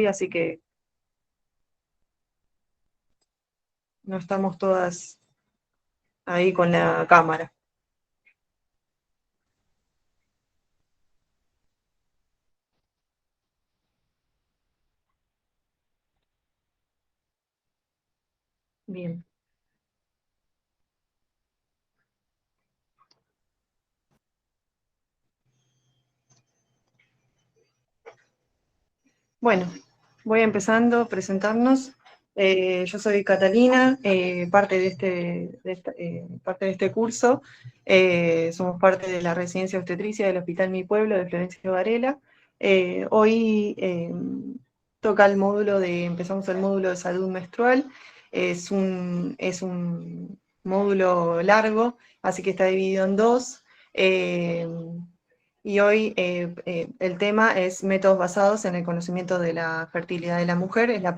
así que no estamos todas ahí con la cámara. Bien. Bueno, voy empezando a presentarnos. Yo soy Catalina, parte de este curso. Somos parte de la residencia obstetricia del Hospital Mi Pueblo de Florencio Varela. Hoy empezamos el módulo de salud menstrual. Es un módulo largo, así que está dividido en dos. Y hoy el tema es métodos basados en el conocimiento de la fertilidad de la mujer, es la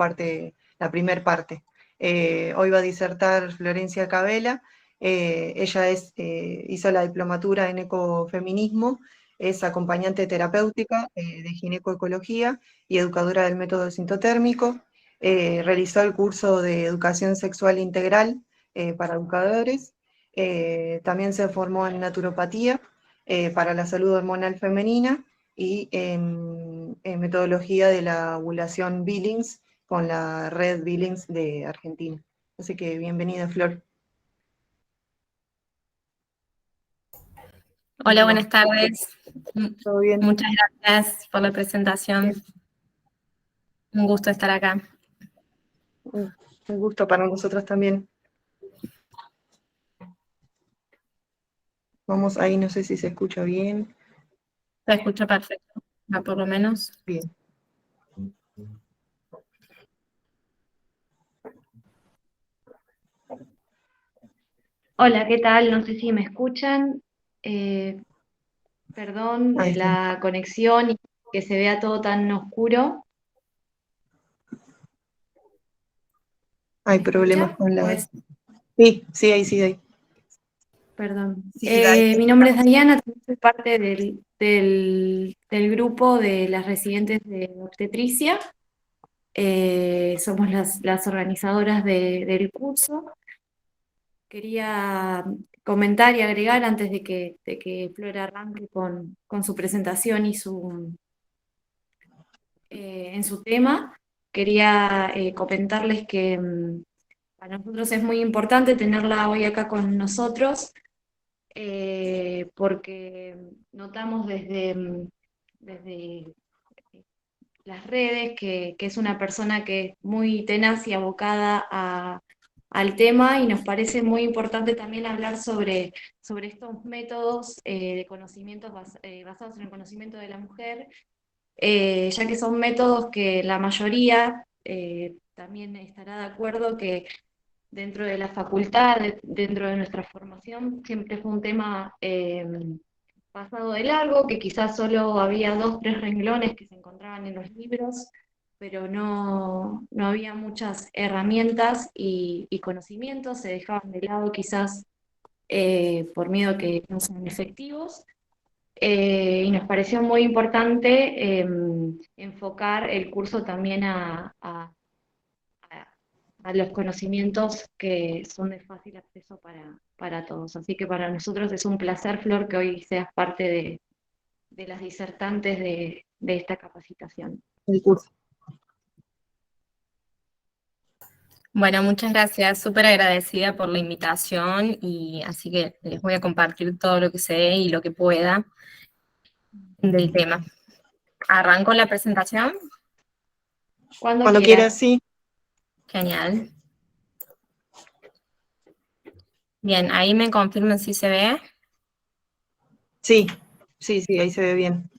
primer parte. Hoy va a disertar Florencia Cabela. Ella hizo la diplomatura en ecofeminismo, es acompañante terapéutica de ginecoecología y educadora del método sintotérmico. Realizó el curso de educación sexual integral para educadores. También se formó en naturopatía para la salud hormonal femenina y en metodología de la ovulación Billings con la red Billings de Argentina. Así que bienvenida, Flor. Hola, buenas tardes. ¿Todo bien? Muchas gracias por la presentación. Bien. Un gusto estar acá. Un gusto para nosotros también. Vamos ahí, no sé si se escucha bien. Se escucha perfecto, por lo menos. Bien. Hola, ¿qué tal? No sé si me escuchan. Perdón Ahí está. la conexión y que se vea todo tan oscuro. Hay ¿Me problemas escuchan? con la... Pues, Sí, ahí sí, ahí. perdón. Sí, ahí te Mi nombre es escuchamos. Diana, soy parte del grupo de las residentes de obstetricia. Somos las organizadoras del curso. Quería comentar y agregar antes de que Flora arranque con su presentación y en su tema. Quería comentarles que para nosotros es muy importante tenerla hoy acá con nosotros, porque notamos desde las redes que es una persona que es muy tenaz y abocada al tema, y nos parece muy importante también hablar sobre estos métodos de conocimientos basados en el conocimiento de la mujer, ya que son métodos que la mayoría también estará de acuerdo que dentro de la facultad, dentro de nuestra formación, siempre fue un tema pasado de largo, que quizás solo había 2, 3 renglones que se encontraban en los libros, pero no había muchas herramientas y conocimientos, se dejaban de lado quizás por miedo a que no sean efectivos. Y nos pareció muy importante enfocar el curso también a los conocimientos que son de fácil acceso para todos. Así que para nosotros es un placer, Flor, que hoy seas parte de las disertantes de esta capacitación. El curso. Bueno, muchas gracias. Súper agradecida por la invitación y así que les voy a compartir todo lo que sé y lo que pueda del tema. ¿Arranco la presentación? Cuando Cuando quieras, quieras. sí. Genial. Bien, ahí me confirman si se ve. Sí, sí, sí, ahí se ve bien.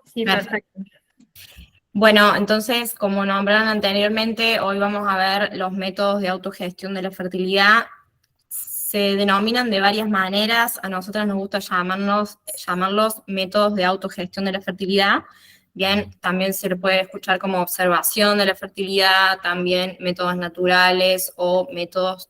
Sí, perfecto. Bueno, entonces, como nombraron anteriormente, hoy vamos a ver los métodos de autogestión de la fertilidad. Se denominan de varias maneras, a nosotros nos gusta llamarlos métodos de autogestión de la fertilidad. Bien, también se le puede escuchar como observación de la fertilidad, también métodos naturales o métodos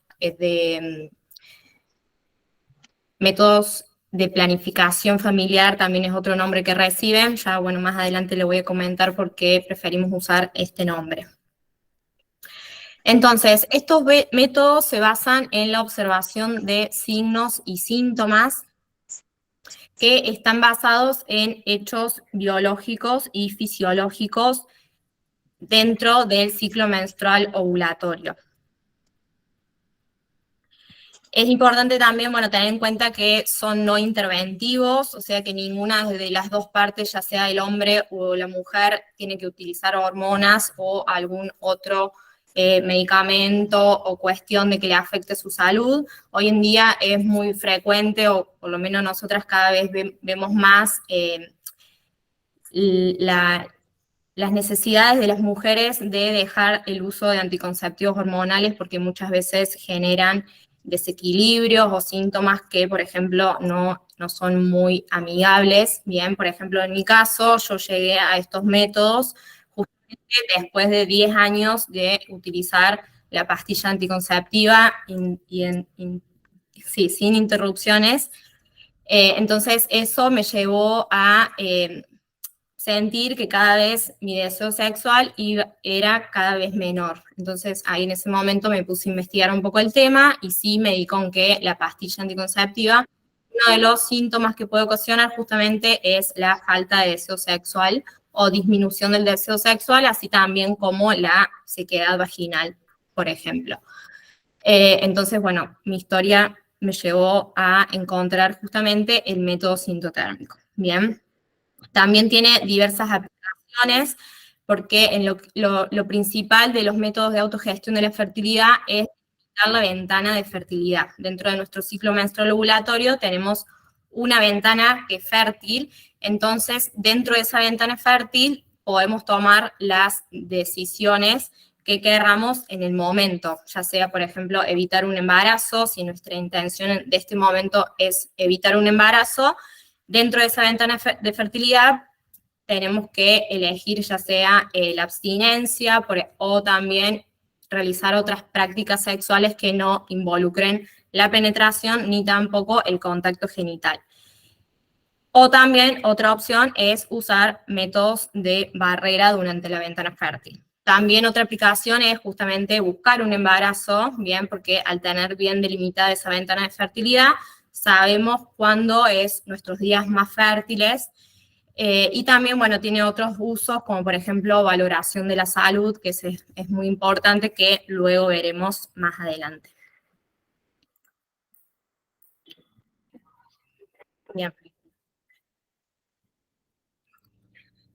de planificación familiar también es otro nombre que reciben. Ya, bueno, más adelante le voy a comentar por qué preferimos usar este nombre. Entonces, estos métodos se basan en la observación de signos y síntomas que están basados en hechos biológicos y fisiológicos dentro del ciclo menstrual ovulatorio. Es importante también, bueno, tener en cuenta que son no interventivos, o sea que ninguna de las dos partes, ya sea el hombre o la mujer, tiene que utilizar hormonas o algún otro medicamento o cuestión de que le afecte su salud. Hoy en día es muy frecuente, o por lo menos nosotras cada vez vemos más las necesidades de las mujeres de dejar el uso de anticonceptivos hormonales porque muchas veces generan desequilibrios o síntomas que, por ejemplo, no son muy amigables. Bien, por ejemplo, en mi caso, yo llegué a estos métodos justamente después de 10 años de utilizar la pastilla anticonceptiva sin interrupciones. Entonces, eso me llevó a sentir que cada vez mi deseo sexual era cada vez menor. Entonces ahí en ese momento me puse a investigar un poco el tema y sí me di con que la pastilla anticonceptiva, uno de los síntomas que puede ocasionar justamente es la falta de deseo sexual o disminución del deseo sexual, así también como la sequedad vaginal, por ejemplo. Entonces, bueno, mi historia me llevó a encontrar justamente el método sintotérmico. Bien. También tiene diversas aplicaciones, porque en lo principal de los métodos de autogestión de la fertilidad es limitar la ventana de fertilidad. Dentro de nuestro ciclo menstrual ovulatorio tenemos una ventana que es fértil, entonces dentro de esa ventana fértil podemos tomar las decisiones que querramos en el momento, ya sea, por ejemplo, evitar un embarazo, si nuestra intención de este momento es evitar un embarazo. Dentro de esa ventana de fertilidad tenemos que elegir ya sea la abstinencia o también realizar otras prácticas sexuales que no involucren la penetración ni tampoco el contacto genital. O también otra opción es usar métodos de barrera durante la ventana fértil. También otra aplicación es justamente buscar un embarazo, bien, porque al tener bien delimitada esa ventana de fertilidad, sabemos cuándo es nuestros días más fértiles, y también, bueno, tiene otros usos, como por ejemplo valoración de la salud, que es muy importante, que luego veremos más adelante. Bien.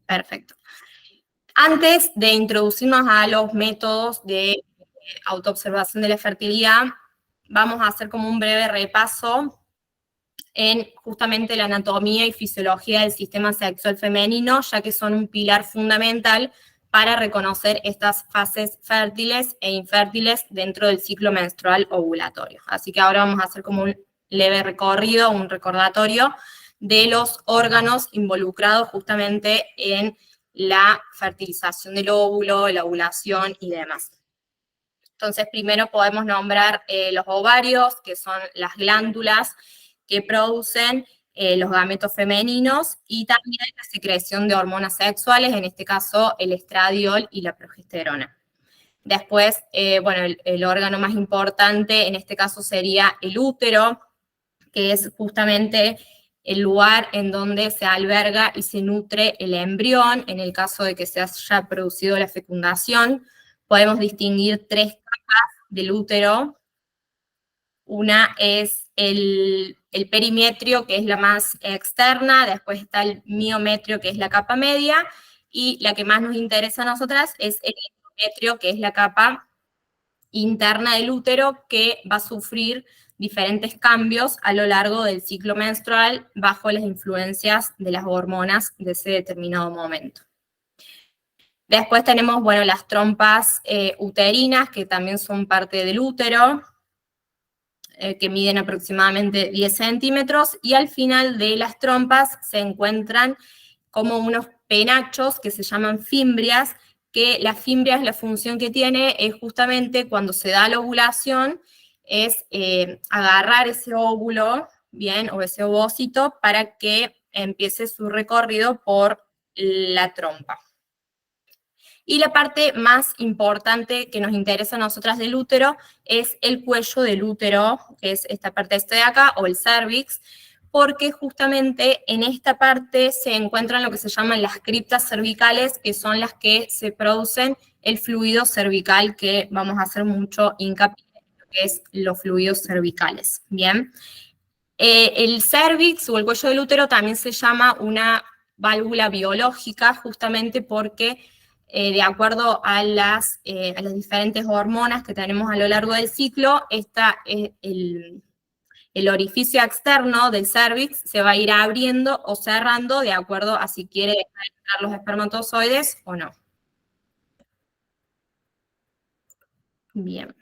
Perfecto. Antes de introducirnos a los métodos de autoobservación de la fertilidad, vamos a hacer como un breve repaso en justamente la anatomía y fisiología del sistema sexual femenino, ya que son un pilar fundamental para reconocer estas fases fértiles e infértiles dentro del ciclo menstrual ovulatorio. Así que ahora vamos a hacer como un leve recorrido, un recordatorio de los órganos involucrados justamente en la fertilización del óvulo, la ovulación y demás. Entonces, primero podemos nombrar los ovarios, que son las glándulas que producen los gametos femeninos, y también la secreción de hormonas sexuales, en este caso el estradiol y la progesterona. Después, bueno, el órgano más importante en este caso sería el útero, que es justamente el lugar en donde se alberga y se nutre el embrión, en el caso de que se haya producido la fecundación. Podemos distinguir tres capas del útero. Una es el perimetrio, que es la más externa, después está el miometrio, que es la capa media, y la que más nos interesa a nosotras es el endometrio, que es la capa interna del útero, que va a sufrir diferentes cambios a lo largo del ciclo menstrual bajo las influencias de las hormonas de ese determinado momento. Después tenemos, bueno, las trompas uterinas, que también son parte del útero, que miden aproximadamente 10 centímetros, y al final de las trompas se encuentran como unos penachos que se llaman fimbrias, que las fimbrias, la función que tiene es justamente cuando se da la ovulación, es agarrar ese óvulo bien, o ese ovocito, para que empiece su recorrido por la trompa. Y la parte más importante que nos interesa a nosotras del útero es el cuello del útero, que es esta parte de acá, o el cervix, porque justamente en esta parte se encuentran lo que se llaman las criptas cervicales, que son las que se producen el fluido cervical, que vamos a hacer mucho hincapié en lo que es los fluidos cervicales, ¿bien? El cervix o el cuello del útero también se llama una válvula biológica, justamente porque de acuerdo a las diferentes hormonas que tenemos a lo largo del ciclo, el orificio externo del cervix se va a ir abriendo o cerrando de acuerdo a si quiere entrar los espermatozoides o no. Bien.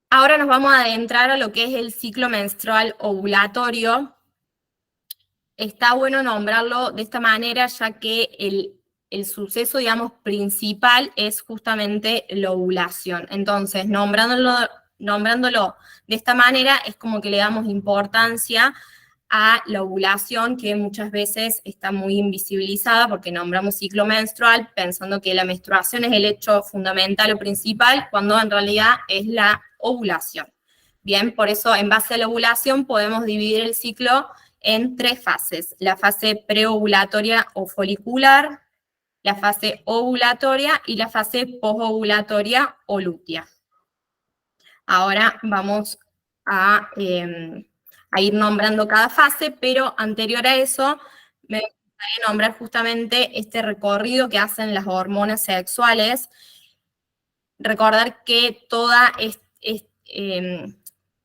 Ahora nos vamos a adentrar a lo que es el ciclo menstrual ovulatorio. Está bueno nombrarlo de esta manera, ya que el suceso, digamos, principal es justamente la ovulación. Entonces, nombrándolo de esta manera, es como que le damos importancia a la ovulación, que muchas veces está muy invisibilizada, porque nombramos ciclo menstrual pensando que la menstruación es el hecho fundamental o principal, cuando en realidad es la ovulación. Bien, por eso en base a la ovulación podemos dividir el ciclo en 3 fases: la fase preovulatoria o folicular, la fase ovulatoria y la fase posovulatoria o lútea. Ahora vamos a ir nombrando cada fase, pero anterior a eso me gustaría nombrar justamente este recorrido que hacen las hormonas sexuales. Recordar que toda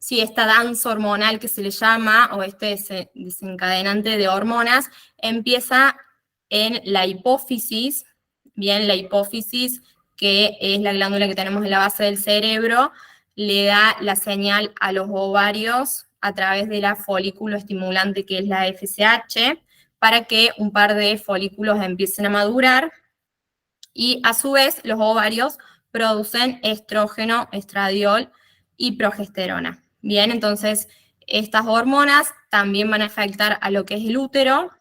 esta danza hormonal que se le llama, o este desencadenante de hormonas, empieza en la hipófisis, bien, la hipófisis, que es la glándula que tenemos en la base del cerebro, le da la señal a los ovarios a través de la folículo estimulante que es la FSH, para que un par de folículos empiecen a madurar, y a su vez los ovarios producen estrógeno, estradiol y progesterona. Bien, entonces estas hormonas también van a afectar a lo que es el útero,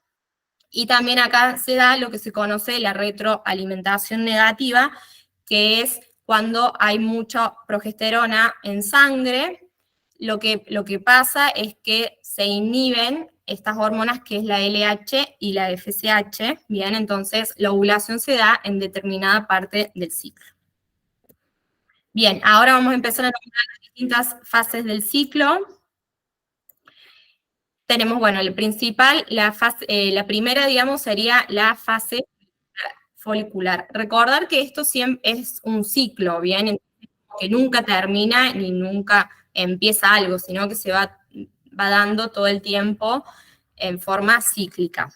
y también acá se da lo que se conoce la retroalimentación negativa, que es cuando hay mucha progesterona en sangre. Lo que pasa es que se inhiben estas hormonas, que es la LH y la FSH, bien, entonces la ovulación se da en determinada parte del ciclo. Bien, ahora vamos a empezar a nombrar las distintas fases del ciclo. Tenemos, bueno, el principal, la primera, digamos, sería la fase folicular. Recordar que esto siempre es un ciclo, ¿bien? Que nunca termina ni nunca empieza algo, sino que se va dando todo el tiempo en forma cíclica.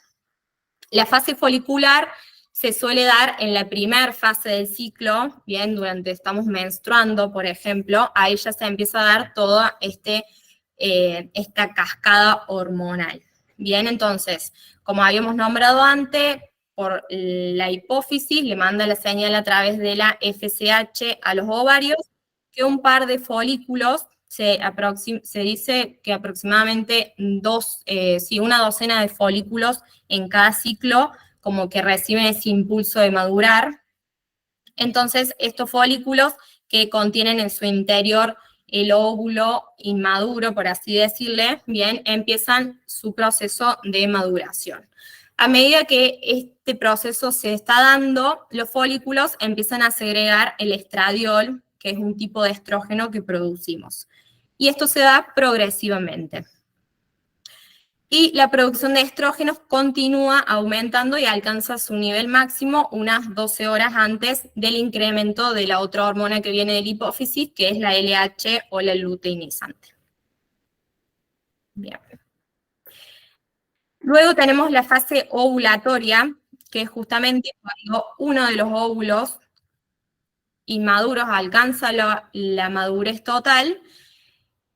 La fase folicular se suele dar en la primera fase del ciclo, bien, estamos menstruando, por ejemplo, ahí ya se empieza a dar toda esta cascada hormonal. Bien, entonces, como habíamos nombrado antes, por la hipófisis le manda la señal a través de la FSH a los ovarios, que un par de folículos, se dice que aproximadamente una docena de folículos en cada ciclo, como que reciben ese impulso de madurar. Entonces, estos folículos que contienen en su interior el óvulo inmaduro, por así decirle, bien, empiezan su proceso de maduración. A medida que este proceso se está dando, los folículos empiezan a segregar el estradiol, que es un tipo de estrógeno que producimos. Y esto se da progresivamente. Y la producción de estrógenos continúa aumentando y alcanza su nivel máximo unas 12 horas antes del incremento de la otra hormona que viene de la hipófisis, que es la LH o la luteinizante. Bien. Luego tenemos la fase ovulatoria, que es justamente cuando uno de los óvulos inmaduros alcanza la madurez total.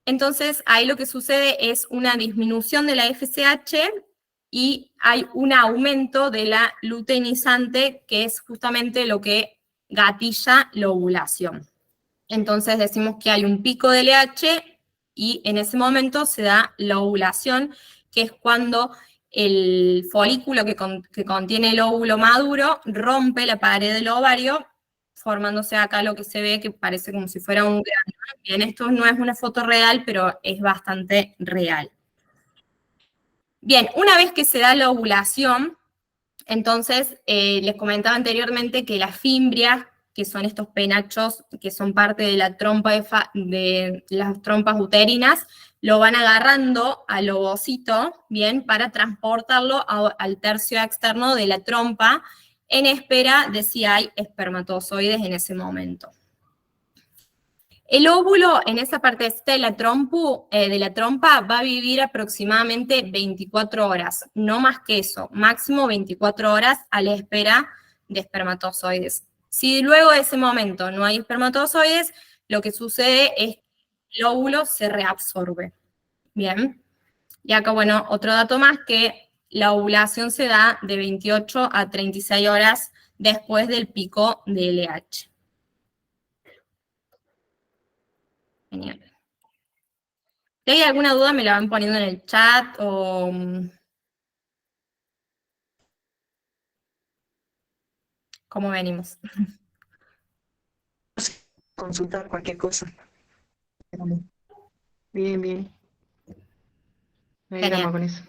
Entonces, ahí lo que sucede es una disminución de la FSH y hay un aumento de la luteinizante, que es justamente lo que gatilla la ovulación. Entonces decimos que hay un pico de LH y en ese momento se da la ovulación, que es cuando el folículo que contiene el óvulo maduro rompe la pared del ovario, formándose acá lo que se ve que parece como si fuera un grano. Bien, esto no es una foto real, pero es bastante real. Bien, una vez que se da la ovulación, entonces les comentaba anteriormente que las fimbrias, que son estos penachos que son parte de la trompa de las trompas uterinas, lo van agarrando al ovocito, bien, para transportarlo al tercio externo de la trompa en espera de si hay espermatozoides en ese momento. El óvulo en esa parte de la trompa va a vivir aproximadamente 24 horas, no más que eso, máximo 24 horas a la espera de espermatozoides. Si luego de ese momento no hay espermatozoides, lo que sucede es que el óvulo se reabsorbe. Bien. Y acá, bueno, otro dato más, que la ovulación se da de 28 a 36 horas después del pico de LH. Genial. Si hay alguna duda, me la van poniendo en el chat o... ¿Cómo venimos? Consultar cualquier cosa. Bien, bien. Me alegramos con eso.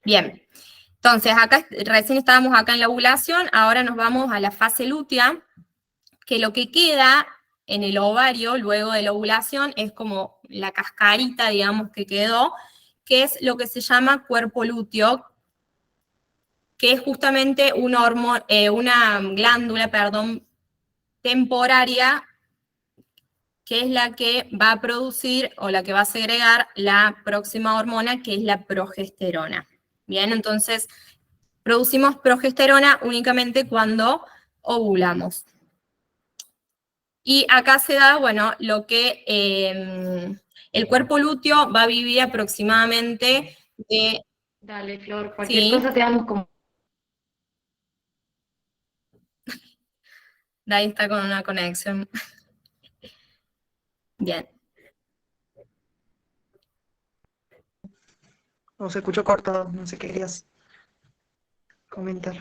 Bien. Entonces, acá recién estábamos acá en la ovulación, ahora nos vamos a la fase lútea, que lo que queda en el ovario luego de la ovulación es como la cascarita, digamos, que quedó, que es lo que se llama cuerpo lúteo, que es justamente una glándula, temporaria, que es la que va a producir o la que va a segregar la próxima hormona, que es la progesterona. Bien, entonces producimos progesterona únicamente cuando ovulamos. Y acá se da, bueno, lo que el cuerpo lúteo va a vivir aproximadamente de... Dale, Flor, cualquier Sí, cosa te damos como... de ahí está con una conexión. Bien. O se escuchó cortado, no sé qué querías comentar.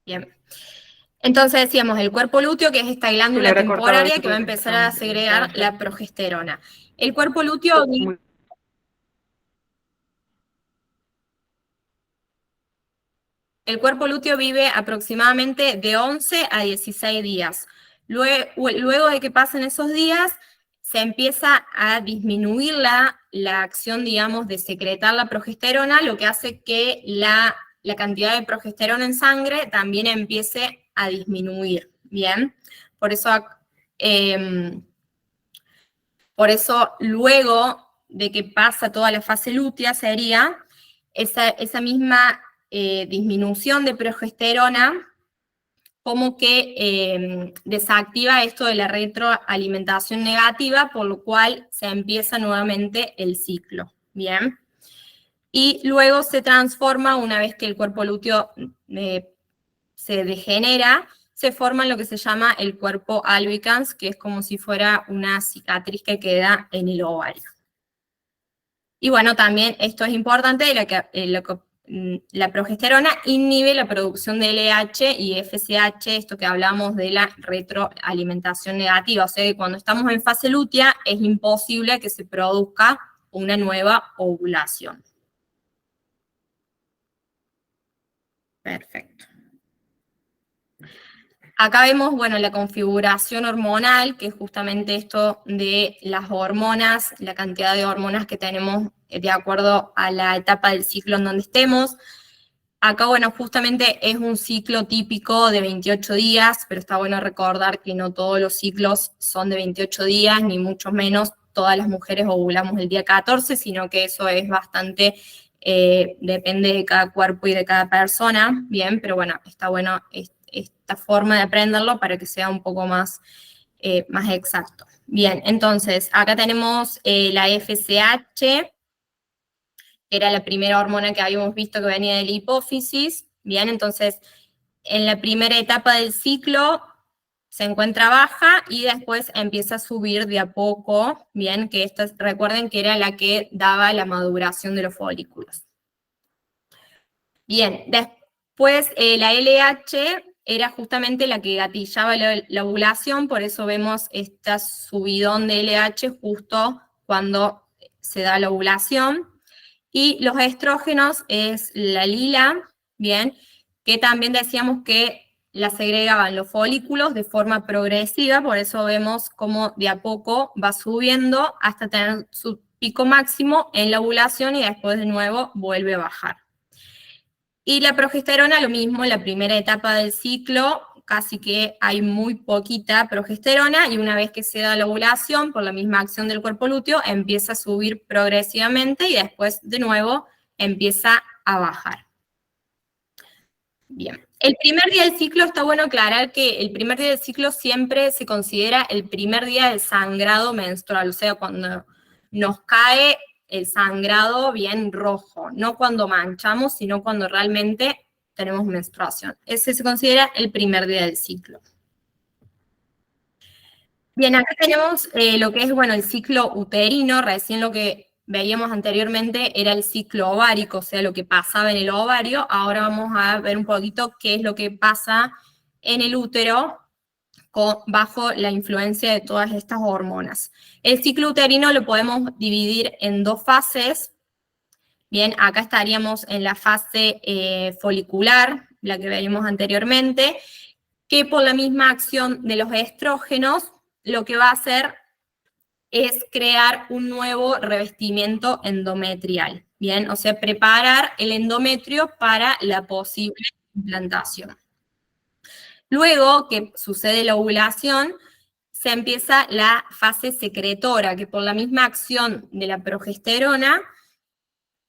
Bien. Entonces decíamos, el cuerpo lúteo, que es esta Se le glándula habrá cortado temporaria eso que va a porque empezar a segregar estaba la progesterona. El cuerpo lúteo, muy... vive aproximadamente de 11 a 16 días. Luego de que pasen esos días, se empieza a disminuir la acción, digamos, de secretar la progesterona, lo que hace que la cantidad de progesterona en sangre también empiece a disminuir, ¿bien? Por eso, luego de que pasa toda la fase lútea, sería esa misma disminución de progesterona como que desactiva esto de la retroalimentación negativa, por lo cual se empieza nuevamente el ciclo, ¿bien? Y luego se transforma, una vez que el cuerpo lúteo se degenera, se forma lo que se llama el cuerpo albicans, que es como si fuera una cicatriz que queda en el ovario. Y bueno, también esto es importante, la progesterona inhibe la producción de LH y FSH, esto que hablamos de la retroalimentación negativa, o sea que cuando estamos en fase lútea es imposible que se produzca una nueva ovulación. Perfecto. Acá vemos, bueno, la configuración hormonal, que es justamente esto de las hormonas, la cantidad de hormonas que tenemos de acuerdo a la etapa del ciclo en donde estemos. Acá, bueno, justamente es un ciclo típico de 28 días, pero está bueno recordar que no todos los ciclos son de 28 días, ni mucho menos todas las mujeres ovulamos el día 14, sino que eso es bastante, depende de cada cuerpo y de cada persona, bien, pero bueno, está bueno esta forma de aprenderlo para que sea un poco más exacto. Bien, entonces, acá tenemos la FSH, que era la primera hormona que habíamos visto que venía de la hipófisis, bien, entonces en la primera etapa del ciclo se encuentra baja y después empieza a subir de a poco, bien, que esta, recuerden que era la que daba la maduración de los folículos. Bien, después la LH era justamente la que gatillaba la ovulación, por eso vemos este subidón de LH justo cuando se da la ovulación. Y los estrógenos es la lila, bien, que también decíamos que la segregaban los folículos de forma progresiva, por eso vemos cómo de a poco va subiendo hasta tener su pico máximo en la ovulación y después de nuevo vuelve a bajar. Y la progesterona, lo mismo, en la primera etapa del ciclo, casi que hay muy poquita progesterona, y una vez que se da la ovulación, por la misma acción del cuerpo lúteo, empieza a subir progresivamente y después, de nuevo, empieza a bajar. Bien. El primer día del ciclo, está bueno aclarar que el primer día del ciclo siempre se considera el primer día del sangrado menstrual, o sea, cuando nos cae el sangrado bien rojo, no cuando manchamos, sino cuando realmente tenemos menstruación. Ese se considera el primer día del ciclo. Bien, acá tenemos lo que es, bueno, el ciclo uterino. Recién lo que veíamos anteriormente era el ciclo ovárico, o sea, lo que pasaba en el ovario. Ahora vamos a ver un poquito qué es lo que pasa en el útero bajo la influencia de todas estas hormonas. El ciclo uterino lo podemos dividir en dos fases. Bien, acá estaríamos en la fase folicular, la que veíamos anteriormente, que por la misma acción de los estrógenos, lo que va a hacer es crear un nuevo revestimiento endometrial, ¿bien? O sea, preparar el endometrio para la posible implantación. Luego que sucede la ovulación, se empieza la fase secretora, que por la misma acción de la progesterona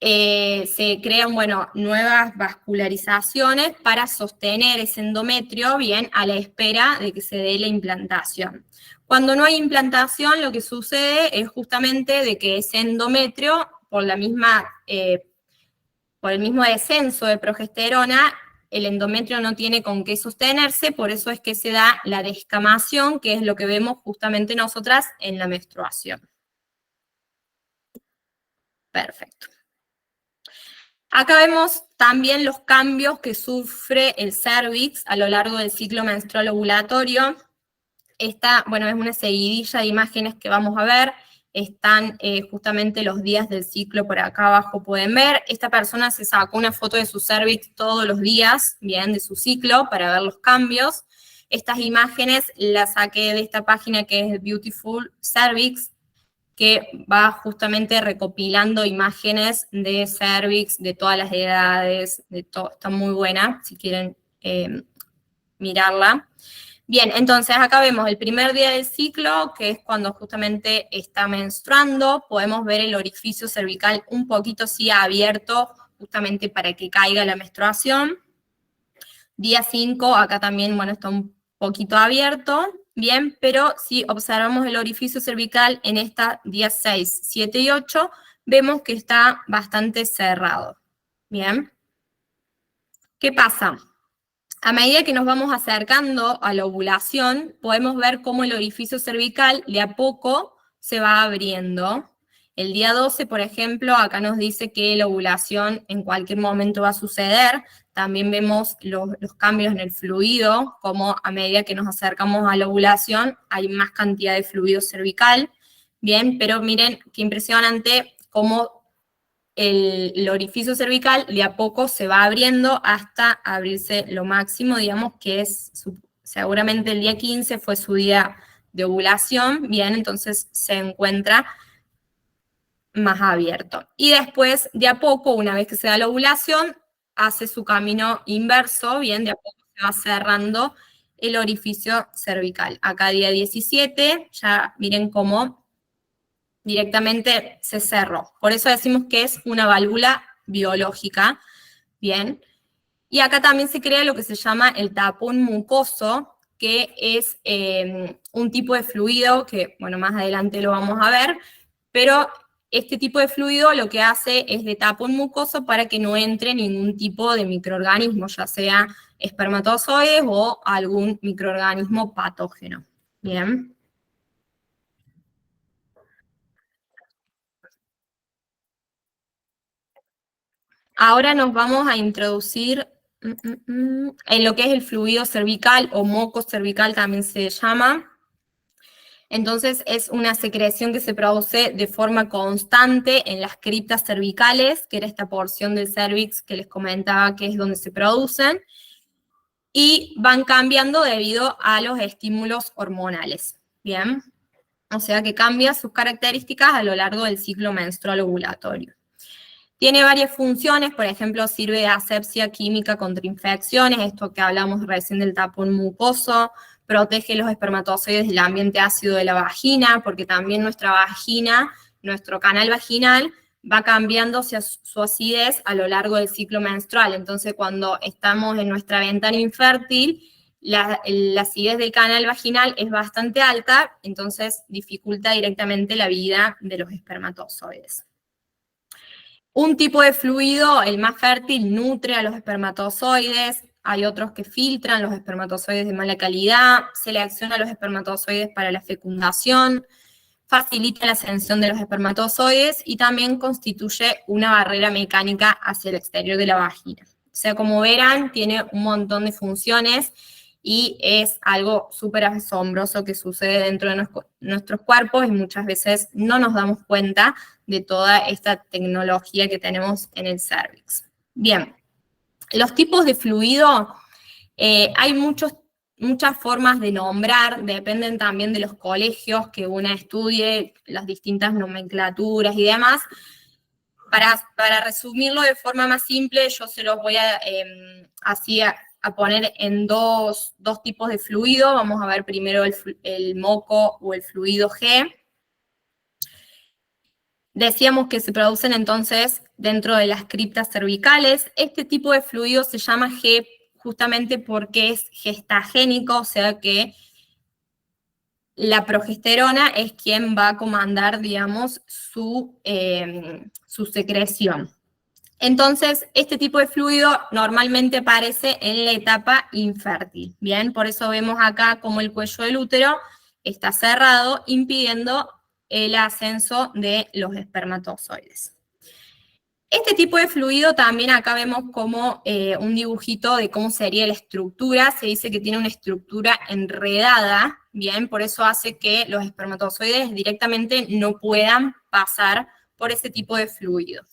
se crean, bueno, nuevas vascularizaciones para sostener ese endometrio, bien, a la espera de que se dé la implantación. Cuando no hay implantación, lo que sucede es justamente de que ese endometrio, por el mismo descenso de progesterona, el endometrio no tiene con qué sostenerse, por eso es que se da la descamación, que es lo que vemos justamente nosotras en la menstruación. Perfecto. Acá vemos también los cambios que sufre el cervix a lo largo del ciclo menstrual ovulatorio. Esta, bueno, es una seguidilla de imágenes que vamos a ver. Están justamente los días del ciclo por acá abajo, pueden ver. Esta persona se sacó una foto de su cervix todos los días, bien, de su ciclo, para ver los cambios. Estas imágenes las saqué de esta página que es Beautiful Cervix, que va justamente recopilando imágenes de cervix de todas las edades, está muy buena, si quieren mirarla. Bien, entonces acá vemos el primer día del ciclo, que es cuando justamente está menstruando. Podemos ver el orificio cervical un poquito así abierto, justamente para que caiga la menstruación. Día 5, acá también, bueno, está un poquito abierto, bien, pero si observamos el orificio cervical en esta día 6, 7 y 8, vemos que está bastante cerrado, bien. ¿Qué pasa? A medida que nos vamos acercando a la ovulación, podemos ver cómo el orificio cervical de a poco se va abriendo. El día 12, por ejemplo, acá nos dice que la ovulación en cualquier momento va a suceder. También vemos los cambios en el fluido, como a medida que nos acercamos a la ovulación hay más cantidad de fluido cervical. Bien, pero miren qué impresionante cómo el orificio cervical de a poco se va abriendo hasta abrirse lo máximo, digamos que es seguramente el día 15 fue su día de ovulación, bien, entonces se encuentra más abierto. Y después, de a poco, una vez que se da la ovulación, hace su camino inverso, bien, de a poco se va cerrando el orificio cervical. Acá día 17, ya miren cómo directamente se cerró. Por eso decimos que es una válvula biológica, bien. Y acá también se crea lo que se llama el tapón mucoso, que es un tipo de fluido que, bueno, más adelante lo vamos a ver, pero este tipo de fluido lo que hace es de tapón mucoso para que no entre ningún tipo de microorganismo, ya sea espermatozoides o algún microorganismo patógeno. Bien. Ahora nos vamos a introducir en lo que es el fluido cervical o moco cervical también se llama. Entonces es una secreción que se produce de forma constante en las criptas cervicales, que era esta porción del cervix que les comentaba que es donde se producen, y van cambiando debido a los estímulos hormonales. Bien, o sea que cambia sus características a lo largo del ciclo menstrual ovulatorio. Tiene varias funciones, por ejemplo, sirve de asepsia química contra infecciones, esto que hablamos recién del tapón mucoso, protege los espermatozoides del ambiente ácido de la vagina, porque también nuestra vagina, nuestro canal vaginal, va cambiando su acidez a lo largo del ciclo menstrual. Entonces, cuando estamos en nuestra ventana infértil, la acidez del canal vaginal es bastante alta, entonces dificulta directamente la vida de los espermatozoides. Un tipo de fluido, el más fértil, nutre a los espermatozoides, hay otros que filtran los espermatozoides de mala calidad, selecciona los espermatozoides para la fecundación, facilita la ascensión de los espermatozoides y también constituye una barrera mecánica hacia el exterior de la vagina. O sea, como verán, tiene un montón de funciones y es algo súper asombroso que sucede dentro de nuestros cuerpos y muchas veces no nos damos cuenta de toda esta tecnología que tenemos en el cervix. Bien, los tipos de fluido, hay muchas formas de nombrar, dependen también de los colegios que una estudie, las distintas nomenclaturas y demás. Para resumirlo de forma más simple, yo se los voy a poner en dos tipos de fluido. Vamos a ver primero el moco o el fluido G. Decíamos que se producen entonces dentro de las criptas cervicales. Este tipo de fluido se llama G justamente porque es gestagénico, o sea que la progesterona es quien va a comandar, digamos, su secreción. Entonces, este tipo de fluido normalmente aparece en la etapa infértil, ¿bien? Por eso vemos acá como el cuello del útero está cerrado, impidiendo el ascenso de los espermatozoides. Este tipo de fluido también acá vemos como un dibujito de cómo sería la estructura. Se dice que tiene una estructura enredada, ¿bien? Por eso hace que los espermatozoides directamente no puedan pasar por ese tipo de fluido.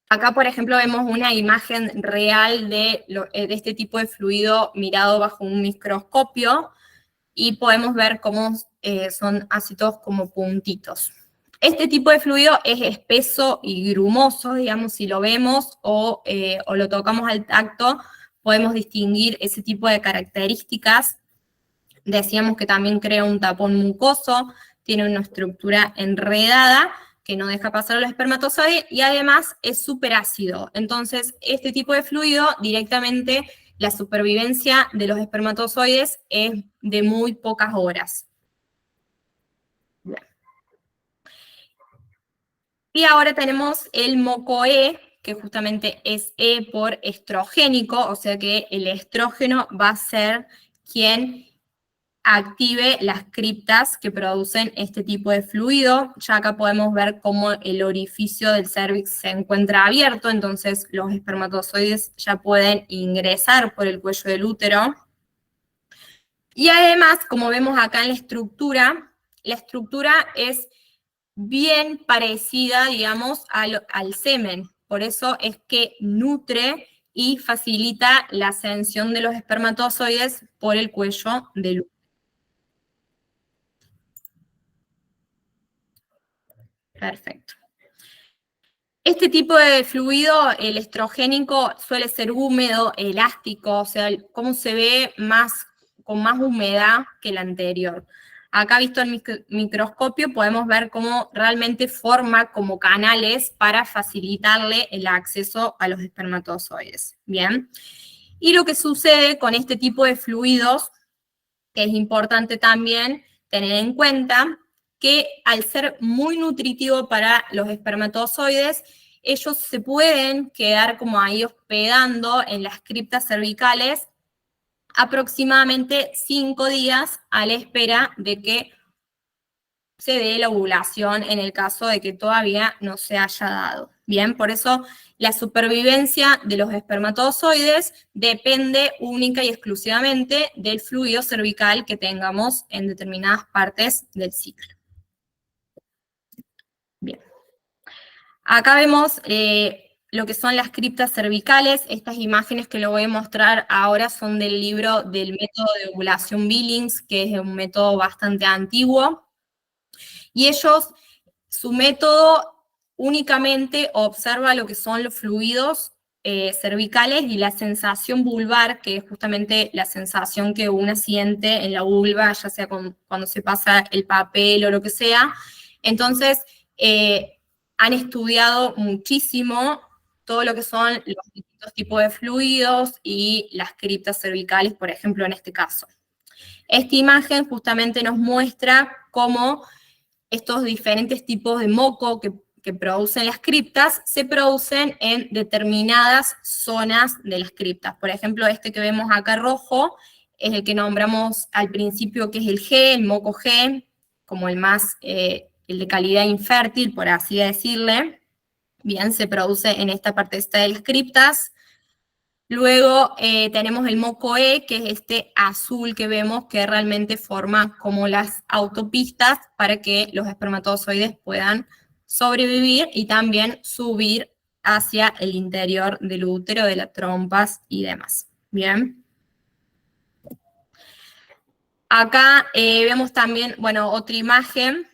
Acá, por ejemplo, vemos una imagen real de este tipo de fluido mirado bajo un microscopio y podemos ver cómo son así todos como puntitos. Este tipo de fluido es espeso y grumoso, digamos, si lo vemos o lo tocamos al tacto, podemos distinguir ese tipo de características. Decíamos que también crea un tapón mucoso, tiene una estructura enredada, que no deja pasar los espermatozoides, y además es súper ácido. Entonces, este tipo de fluido, directamente, la supervivencia de los espermatozoides es de muy pocas horas. Bien. Y ahora tenemos el moco E, que justamente es E por estrogénico, o sea que el estrógeno va a ser quien active las criptas que producen este tipo de fluido. Ya acá podemos ver cómo el orificio del cervix se encuentra abierto, entonces los espermatozoides ya pueden ingresar por el cuello del útero. Y además, como vemos acá en la estructura es bien parecida, digamos, al semen. Por eso es que nutre y facilita la ascensión de los espermatozoides por el cuello del útero. Perfecto. Este tipo de fluido, el estrogénico, suele ser húmedo, elástico, o sea, cómo se ve con más humedad que el anterior. Acá visto en microscopio podemos ver cómo realmente forma como canales para facilitarle el acceso a los espermatozoides. Bien. Y lo que sucede con este tipo de fluidos, que es importante también tener en cuenta, que al ser muy nutritivo para los espermatozoides, ellos se pueden quedar como ahí hospedando en las criptas cervicales aproximadamente 5 días a la espera de que se dé la ovulación en el caso de que todavía no se haya dado. Bien, por eso la supervivencia de los espermatozoides depende única y exclusivamente del fluido cervical que tengamos en determinadas partes del ciclo. Bien. Acá vemos lo que son las criptas cervicales. Estas imágenes que lo voy a mostrar ahora son del libro del método de ovulación Billings, que es un método bastante antiguo. Y ellos, su método únicamente observa lo que son los fluidos cervicales y la sensación vulvar, que es justamente la sensación que una siente en la vulva, ya sea cuando se pasa el papel o lo que sea. Entonces, han estudiado muchísimo todo lo que son los distintos tipos de fluidos y las criptas cervicales, por ejemplo, en este caso. Esta imagen justamente nos muestra cómo estos diferentes tipos de moco que producen las criptas se producen en determinadas zonas de las criptas. Por ejemplo, este que vemos acá rojo es el que nombramos al principio, que es el G, el moco G, como el más, el de calidad infértil, por así decirle. Bien, se produce en esta parte de las criptas. Luego tenemos el moco E, que es este azul que vemos que realmente forma como las autopistas para que los espermatozoides puedan sobrevivir y también subir hacia el interior del útero, de las trompas y demás. Bien. Acá vemos también, bueno, otra imagen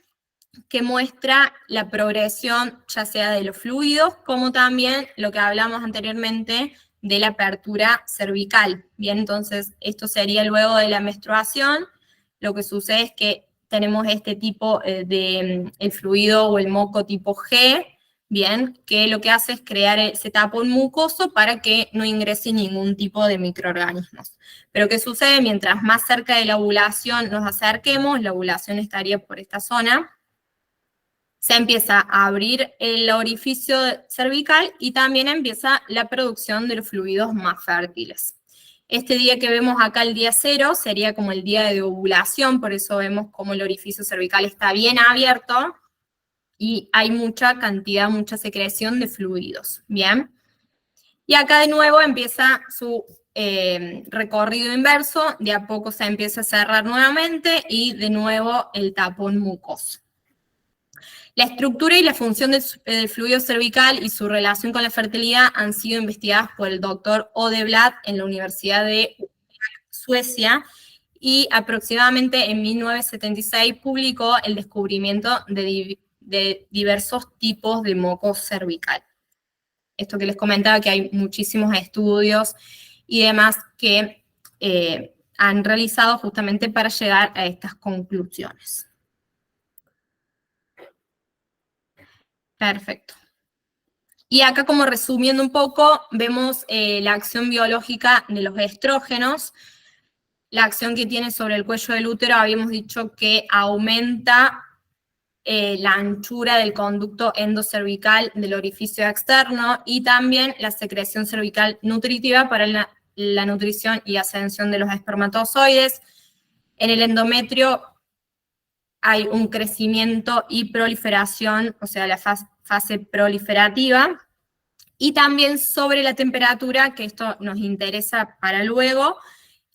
que muestra la progresión ya sea de los fluidos, como también lo que hablamos anteriormente de la apertura cervical. Bien, entonces esto sería luego de la menstruación. Lo que sucede es que tenemos este tipo de el fluido o el moco tipo G, bien, que lo que hace es crear ese tapón mucoso para que no ingrese ningún tipo de microorganismos. Pero ¿qué sucede? Mientras más cerca de la ovulación nos acerquemos, la ovulación estaría por esta zona, se empieza a abrir el orificio cervical y también empieza la producción de los fluidos más fértiles. Este día que vemos acá, el día 0, sería como el día de ovulación, por eso vemos como el orificio cervical está bien abierto y hay mucha cantidad, mucha secreción de fluidos, ¿bien? Y acá de nuevo empieza su recorrido inverso, de a poco se empieza a cerrar nuevamente y de nuevo el tapón mucoso. La estructura y la función del fluido cervical y su relación con la fertilidad han sido investigadas por el doctor Odeblad en la Universidad de Suecia y aproximadamente en 1976 publicó el descubrimiento de diversos tipos de moco cervical. Esto que les comentaba, que hay muchísimos estudios y demás que han realizado justamente para llegar a estas conclusiones. Perfecto. Y acá, como resumiendo un poco, vemos la acción biológica de los estrógenos, la acción que tiene sobre el cuello del útero. Habíamos dicho que aumenta la anchura del conducto endocervical del orificio externo y también la secreción cervical nutritiva para la nutrición y ascensión de los espermatozoides. En el endometrio hay un crecimiento y proliferación, o sea, la fase proliferativa, y también sobre la temperatura, que esto nos interesa para luego.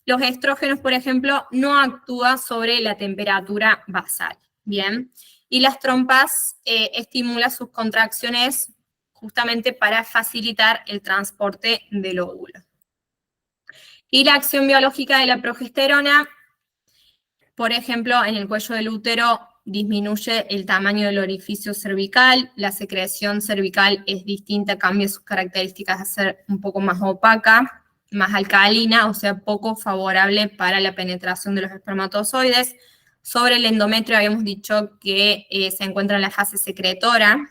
Los estrógenos, por ejemplo, no actúan sobre la temperatura basal, ¿bien? Y las trompas estimulan sus contracciones justamente para facilitar el transporte del óvulo. Y la acción biológica de la progesterona, por ejemplo, en el cuello del útero disminuye el tamaño del orificio cervical, la secreción cervical es distinta, cambia sus características a ser un poco más opaca, más alcalina, o sea, poco favorable para la penetración de los espermatozoides. Sobre el endometrio habíamos dicho que se encuentra en la fase secretora.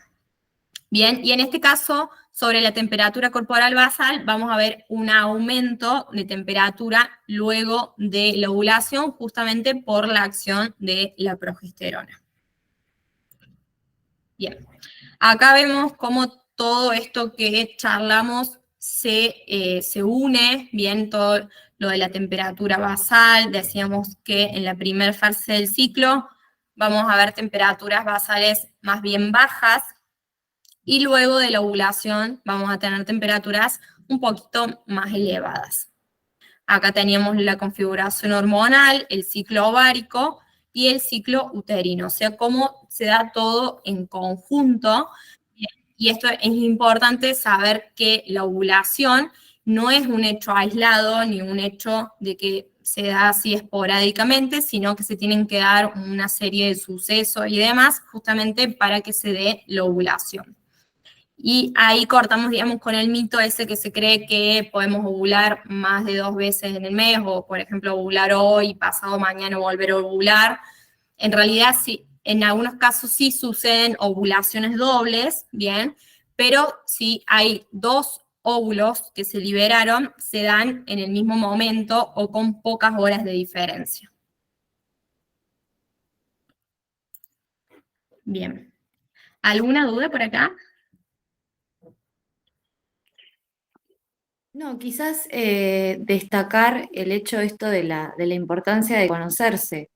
Bien, y en este caso, sobre la temperatura corporal basal, vamos a ver un aumento de temperatura luego de la ovulación, justamente por la acción de la progesterona. Bien, acá vemos cómo todo esto que charlamos se une, bien, todo lo de la temperatura basal, decíamos que en la primera fase del ciclo vamos a ver temperaturas basales más bien bajas, y luego de la ovulación vamos a tener temperaturas un poquito más elevadas. Acá teníamos la configuración hormonal, el ciclo ovárico y el ciclo uterino, o sea, cómo se da todo en conjunto. Y esto es importante saber que la ovulación no es un hecho aislado, ni un hecho de que se da así esporádicamente, sino que se tienen que dar una serie de sucesos y demás, justamente para que se dé la ovulación. Y ahí cortamos, digamos, con el mito ese que se cree que podemos ovular más de 2 veces en el mes, o por ejemplo, ovular hoy, pasado mañana volver a ovular. En realidad, sí, en algunos casos sí suceden ovulaciones dobles, bien, pero si hay 2 óvulos que se liberaron, se dan en el mismo momento o con pocas horas de diferencia. Bien. ¿Alguna duda por acá? No, quizás destacar el hecho esto de la importancia de conocerse,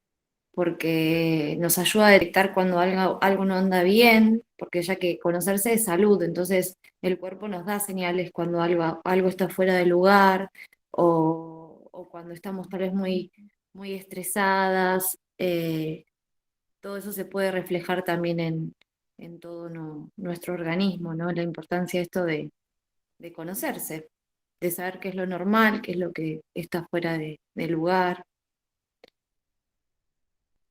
porque nos ayuda a detectar cuando algo no anda bien, porque ya que conocerse es salud, entonces el cuerpo nos da señales cuando algo está fuera de lugar, o cuando estamos tal vez muy estresadas. Todo eso se puede reflejar también en todo nuestro organismo, ¿no? La importancia de esto de conocerse, de saber qué es lo normal, qué es lo que está fuera de lugar.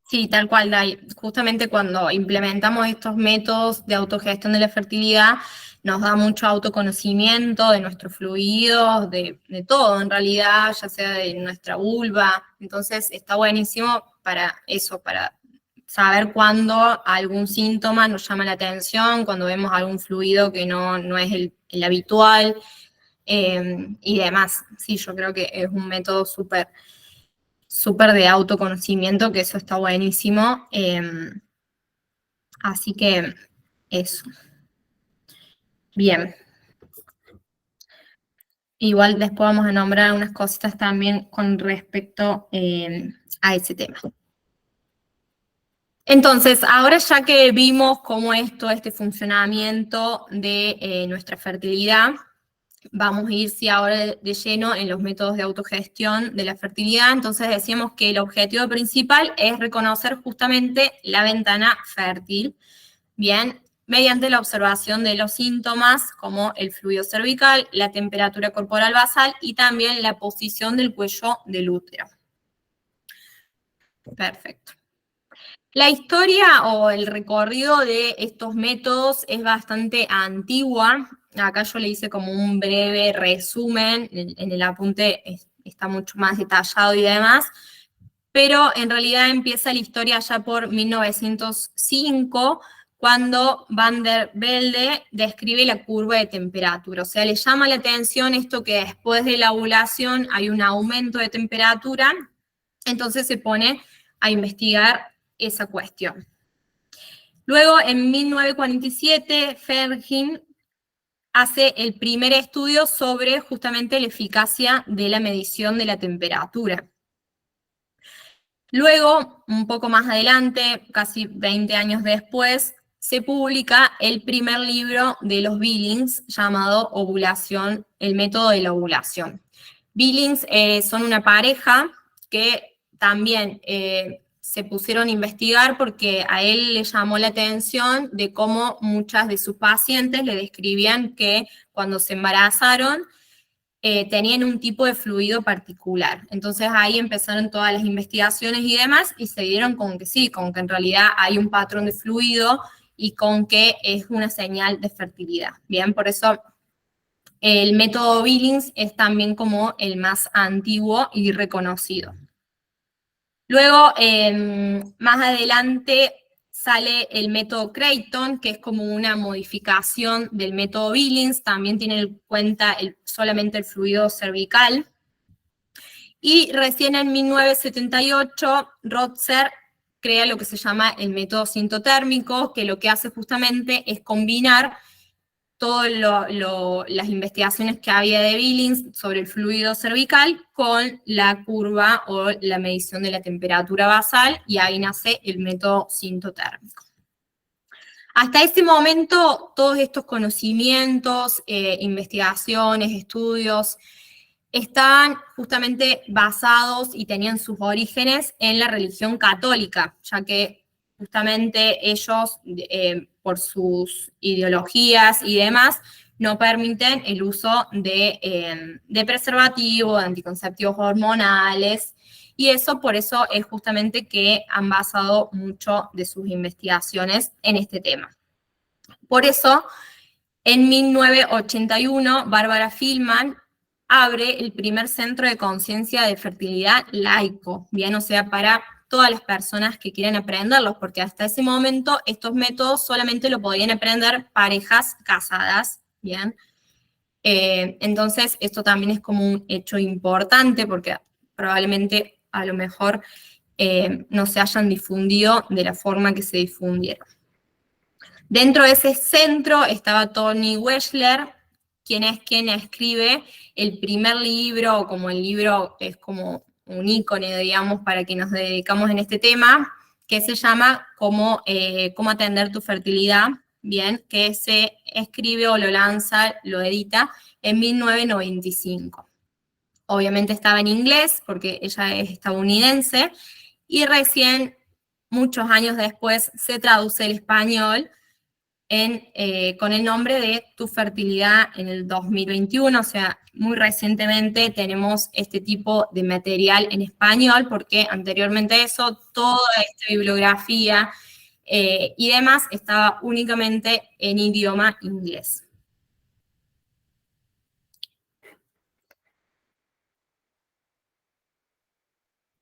Sí, tal cual, Dai. Justamente cuando implementamos estos métodos de autogestión de la fertilidad, nos da mucho autoconocimiento de nuestros fluidos, de todo en realidad, ya sea de nuestra vulva. Entonces está buenísimo para eso, para saber cuándo algún síntoma nos llama la atención, cuando vemos algún fluido que no es el habitual, y demás. Sí, yo creo que es un método súper de autoconocimiento, que eso está buenísimo. Así que eso. Bien. Igual después vamos a nombrar unas cositas también con respecto a ese tema. Entonces, ahora ya que vimos cómo es todo este funcionamiento de nuestra fertilidad, vamos a ir sí, ahora de lleno en los métodos de autogestión de la fertilidad. Entonces decíamos que el objetivo principal es reconocer justamente la ventana fértil, bien, mediante la observación de los síntomas como el fluido cervical, la temperatura corporal basal y también la posición del cuello del útero. Perfecto. La historia o el recorrido de estos métodos es bastante antigua. Acá yo le hice como un breve resumen, en el apunte está mucho más detallado y demás, pero en realidad empieza la historia ya por 1905, cuando Van der Velde describe la curva de temperatura. O sea, le llama la atención esto que después de la ovulación hay un aumento de temperatura, entonces se pone a investigar esa cuestión. Luego, en 1947, Fergin hace el primer estudio sobre justamente la eficacia de la medición de la temperatura. Luego, un poco más adelante, casi 20 años después, se publica el primer libro de los Billings llamado Ovulación, el método de la ovulación. Billings son una pareja que también se pusieron a investigar porque a él le llamó la atención de cómo muchas de sus pacientes le describían que cuando se embarazaron tenían un tipo de fluido particular. Entonces ahí empezaron todas las investigaciones y demás, y se dieron con que sí, con que en realidad hay un patrón de fluido y con que es una señal de fertilidad. Bien, por eso el método Billings es también como el más antiguo y reconocido. Luego, más adelante, sale el método Creighton, que es como una modificación del método Billings, también tiene en cuenta solamente el fluido cervical. Y recién en 1978, Rotzer crea lo que se llama el método sintotérmico, que lo que hace justamente es combinar todas las investigaciones que había de Billings sobre el fluido cervical con la curva o la medición de la temperatura basal, y ahí nace el método sintotérmico. Hasta ese momento, todos estos conocimientos, investigaciones, estudios, estaban justamente basados y tenían sus orígenes en la religión católica, ya que justamente ellos, por sus ideologías y demás, no permiten el uso de preservativos, de anticonceptivos hormonales, y eso por eso es justamente que han basado mucho de sus investigaciones en este tema. Por eso, en 1981, Barbara Feldman abre el primer centro de conciencia de fertilidad laico, bien, o sea, para todas las personas que quieren aprenderlos, porque hasta ese momento estos métodos solamente lo podían aprender parejas casadas, bien. Entonces, esto también es como un hecho importante, porque probablemente a lo mejor no se hayan difundido de la forma que se difundieron. Dentro de ese centro estaba Toni Weschler, quien escribe el primer libro, o como el libro es como un ícono, digamos, para que nos dedicamos en este tema, que se llama Cómo atender tu fertilidad, bien, que se escribe o lo lanza, lo edita en 1995. Obviamente estaba en inglés, porque ella es estadounidense, y recién, muchos años después, se traduce el español con el nombre de Tu fertilidad en el 2021, o sea, muy recientemente tenemos este tipo de material en español, porque anteriormente a eso, toda esta bibliografía y demás estaba únicamente en idioma inglés.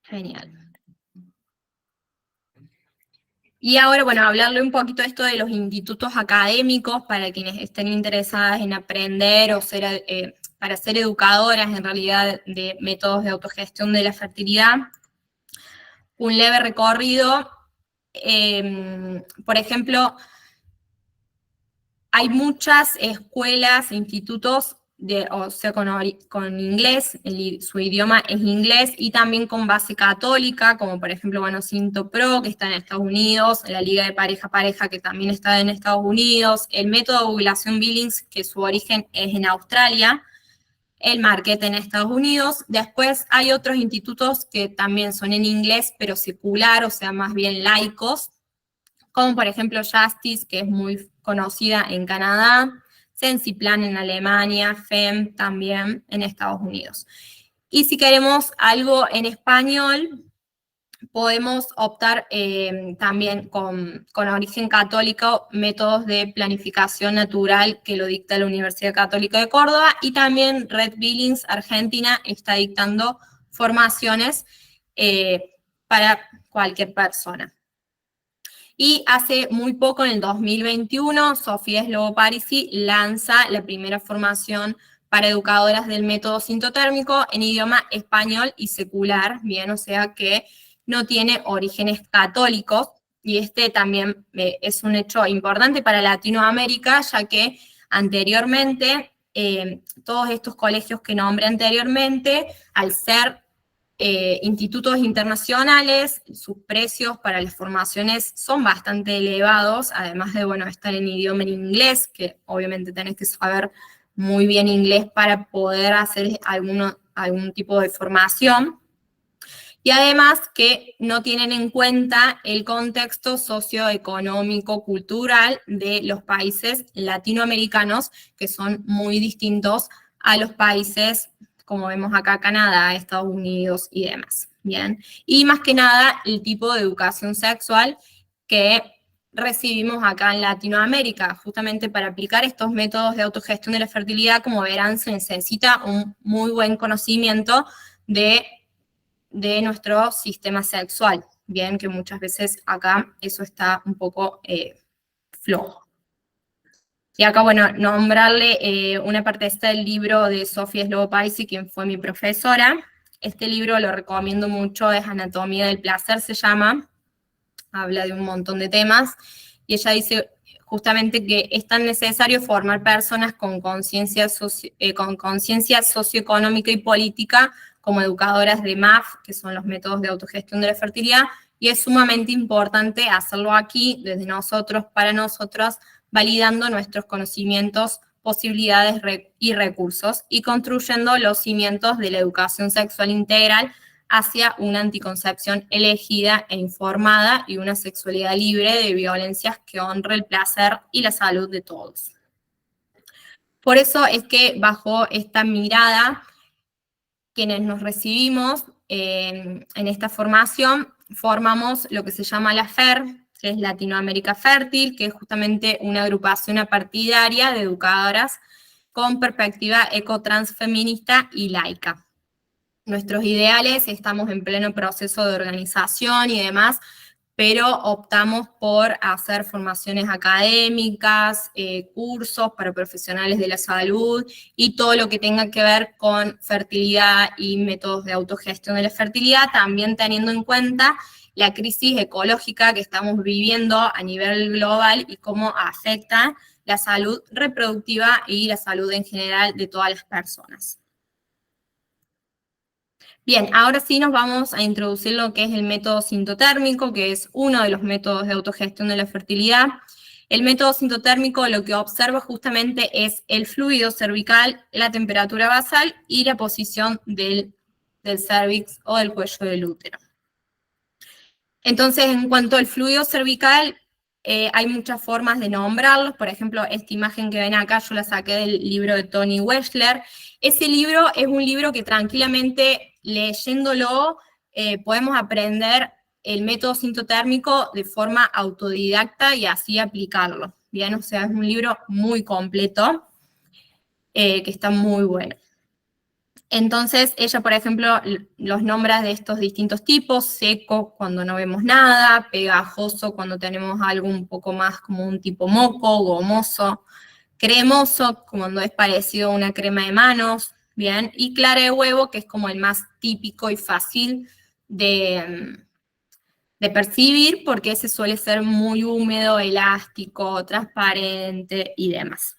Genial. Y ahora, bueno, hablarle un poquito de esto de los institutos académicos para quienes estén interesadas en aprender o para ser educadoras en realidad de métodos de autogestión de la fertilidad. Un leve recorrido, por ejemplo, hay muchas escuelas, institutos, o sea, con inglés, su idioma es inglés, y también con base católica, como por ejemplo, bueno, Sintopro, que está en Estados Unidos, la Liga de Pareja a Pareja, que también está en Estados Unidos, el método de ovulación Billings, que su origen es en Australia, el Marquette en Estados Unidos. Después hay otros institutos que también son en inglés, pero secular, o sea, más bien laicos, como por ejemplo Justice, que es muy conocida en Canadá, Sensiplan en Alemania, FEM también en Estados Unidos. Y si queremos algo en español, podemos optar también con origen católico, métodos de planificación natural que lo dicta la Universidad Católica de Córdoba, y también Red Billings Argentina está dictando formaciones para cualquier persona. Y hace muy poco, en el 2021, Sofía Slobo Parisi lanza la primera formación para educadoras del método sintotérmico en idioma español y secular, bien, o sea que no tiene orígenes católicos, y este también es un hecho importante para Latinoamérica, ya que anteriormente, todos estos colegios que nombré anteriormente, al ser institutos internacionales, sus precios para las formaciones son bastante elevados, además de, bueno, estar en idioma en inglés, que obviamente tenés que saber muy bien inglés para poder hacer algún tipo de formación, y además que no tienen en cuenta el contexto socioeconómico, cultural de los países latinoamericanos, que son muy distintos a los países, como vemos acá, Canadá, Estados Unidos y demás, ¿bien? Y más que nada, el tipo de educación sexual que recibimos acá en Latinoamérica. Justamente para aplicar estos métodos de autogestión de la fertilidad, como verán, se necesita un muy buen conocimiento de nuestro sistema sexual, bien, que muchas veces acá eso está un poco flojo. Y acá, bueno, nombrarle una parte del libro de Sofía Slobo Parisi, quien fue mi profesora. Este libro lo recomiendo mucho, es Anatomía del Placer, se llama, habla de un montón de temas, y ella dice justamente que es tan necesario formar personas con conciencia socioeconómica y política como educadoras de MAF, que son los métodos de autogestión de la fertilidad, y es sumamente importante hacerlo aquí, desde nosotros, para nosotros, validando nuestros conocimientos, posibilidades y recursos, y construyendo los cimientos de la educación sexual integral hacia una anticoncepción elegida e informada y una sexualidad libre de violencias que honre el placer y la salud de todos. Por eso es que bajo esta mirada, quienes nos recibimos en esta formación, formamos lo que se llama la FER, que es Latinoamérica Fértil, que es justamente una agrupación apartidaria de educadoras con perspectiva ecotransfeminista y laica. Nuestros ideales, estamos en pleno proceso de organización y demás, pero optamos por hacer formaciones académicas, cursos para profesionales de la salud y todo lo que tenga que ver con fertilidad y métodos de autogestión de la fertilidad, también teniendo en cuenta la crisis ecológica que estamos viviendo a nivel global y cómo afecta la salud reproductiva y la salud en general de todas las personas. Bien, ahora sí nos vamos a introducir lo que es el método sintotérmico, que es uno de los métodos de autogestión de la fertilidad. El método sintotérmico lo que observa justamente es el fluido cervical, la temperatura basal y la posición del cervix o del cuello del útero. Entonces, en cuanto al fluido cervical, hay muchas formas de nombrarlos. Por ejemplo, esta imagen que ven acá yo la saqué del libro de Toni Weschler. Ese libro es un libro que tranquilamente, leyéndolo, podemos aprender el método sintotérmico de forma autodidacta y así aplicarlo. Bien, o sea, es un libro muy completo, que está muy bueno. Entonces, ella, por ejemplo, los nombra de estos distintos tipos: seco, cuando no vemos nada; pegajoso, cuando tenemos algo un poco más como un tipo moco; gomoso; cremoso, cuando es parecido a una crema de manos, ¿bien? Y clara de huevo, que es como el más típico y fácil de percibir, porque ese suele ser muy húmedo, elástico, transparente y demás.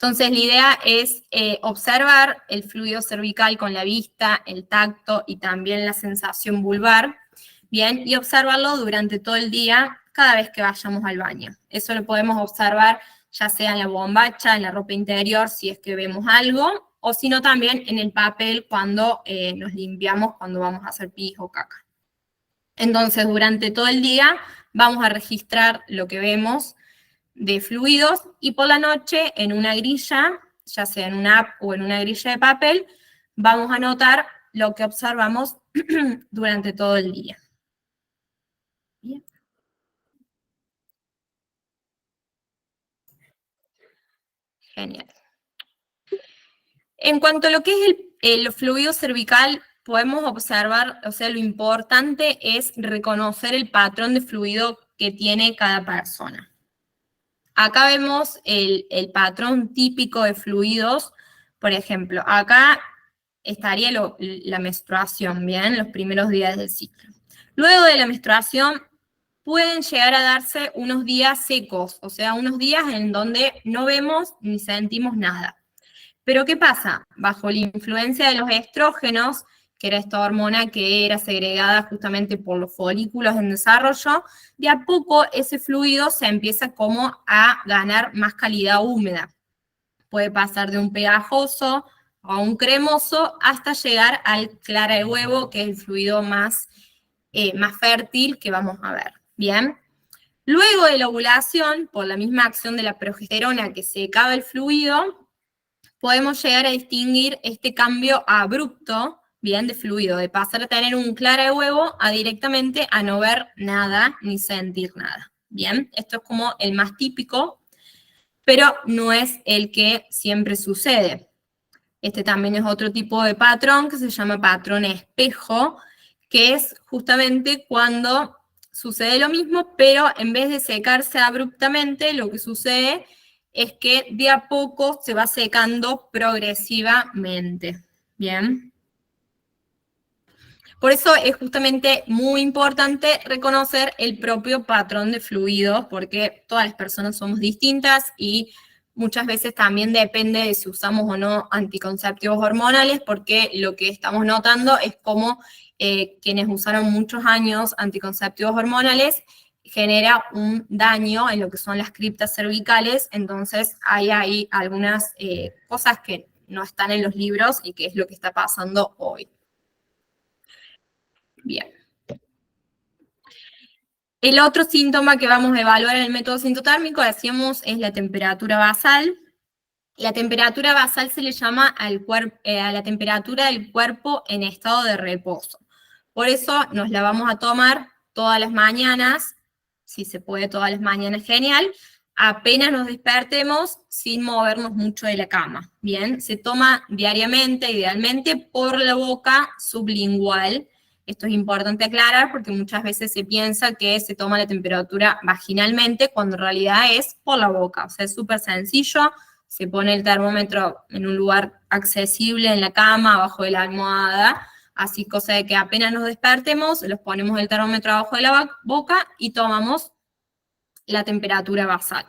Entonces, la idea es observar el fluido cervical con la vista, el tacto y también la sensación vulvar, ¿bien? Y observarlo durante todo el día, cada vez que vayamos al baño. Eso lo podemos observar ya sea en la bombacha, en la ropa interior, si es que vemos algo, o si no también en el papel cuando nos limpiamos, cuando vamos a hacer pis o caca. Entonces, durante todo el día vamos a registrar lo que vemos de fluidos, y por la noche en una grilla, ya sea en una app o en una grilla de papel, vamos a anotar lo que observamos durante todo el día. Bien. Genial. En cuanto a lo que es el fluido cervical, podemos observar, o sea, lo importante es reconocer el patrón de fluido que tiene cada persona. Acá vemos el patrón típico de fluidos. Por ejemplo, acá estaría la menstruación, ¿bien? Los primeros días del ciclo. Luego de la menstruación pueden llegar a darse unos días secos, o sea, unos días en donde no vemos ni sentimos nada. Pero ¿qué pasa? Bajo la influencia de los estrógenos, que era esta hormona que era segregada justamente por los folículos en desarrollo, de a poco ese fluido se empieza como a ganar más calidad húmeda. Puede pasar de un pegajoso a un cremoso hasta llegar al clara de huevo, que es el fluido más fértil que vamos a ver. Bien. Luego de la ovulación, por la misma acción de la progesterona que secaba el fluido, podemos llegar a distinguir este cambio abrupto, bien, de fluido, de pasar a tener un clara de huevo a directamente a no ver nada ni sentir nada. Bien, esto es como el más típico, pero no es el que siempre sucede. Este también es otro tipo de patrón que se llama patrón espejo, que es justamente cuando sucede lo mismo, pero en vez de secarse abruptamente, lo que sucede es que de a poco se va secando progresivamente. Bien. Por eso es justamente muy importante reconocer el propio patrón de fluidos, porque todas las personas somos distintas y muchas veces también depende de si usamos o no anticonceptivos hormonales, porque lo que estamos notando es cómo quienes usaron muchos años anticonceptivos hormonales genera un daño en lo que son las criptas cervicales, entonces hay ahí algunas cosas que no están en los libros y que es lo que está pasando hoy. Bien. El otro síntoma que vamos a evaluar en el método sintotérmico, decíamos, es la temperatura basal. La temperatura basal se le llama a la temperatura del cuerpo en estado de reposo. Por eso nos la vamos a tomar todas las mañanas, si se puede todas las mañanas, genial, apenas nos despertemos sin movernos mucho de la cama. Bien, se toma diariamente, idealmente, por la boca sublingual. Esto es importante aclarar porque muchas veces se piensa que se toma la temperatura vaginalmente cuando en realidad es por la boca. O sea, es súper sencillo, se pone el termómetro en un lugar accesible en la cama, abajo de la almohada, así cosa de que apenas nos despertemos, los ponemos el termómetro abajo de la boca y tomamos la temperatura basal.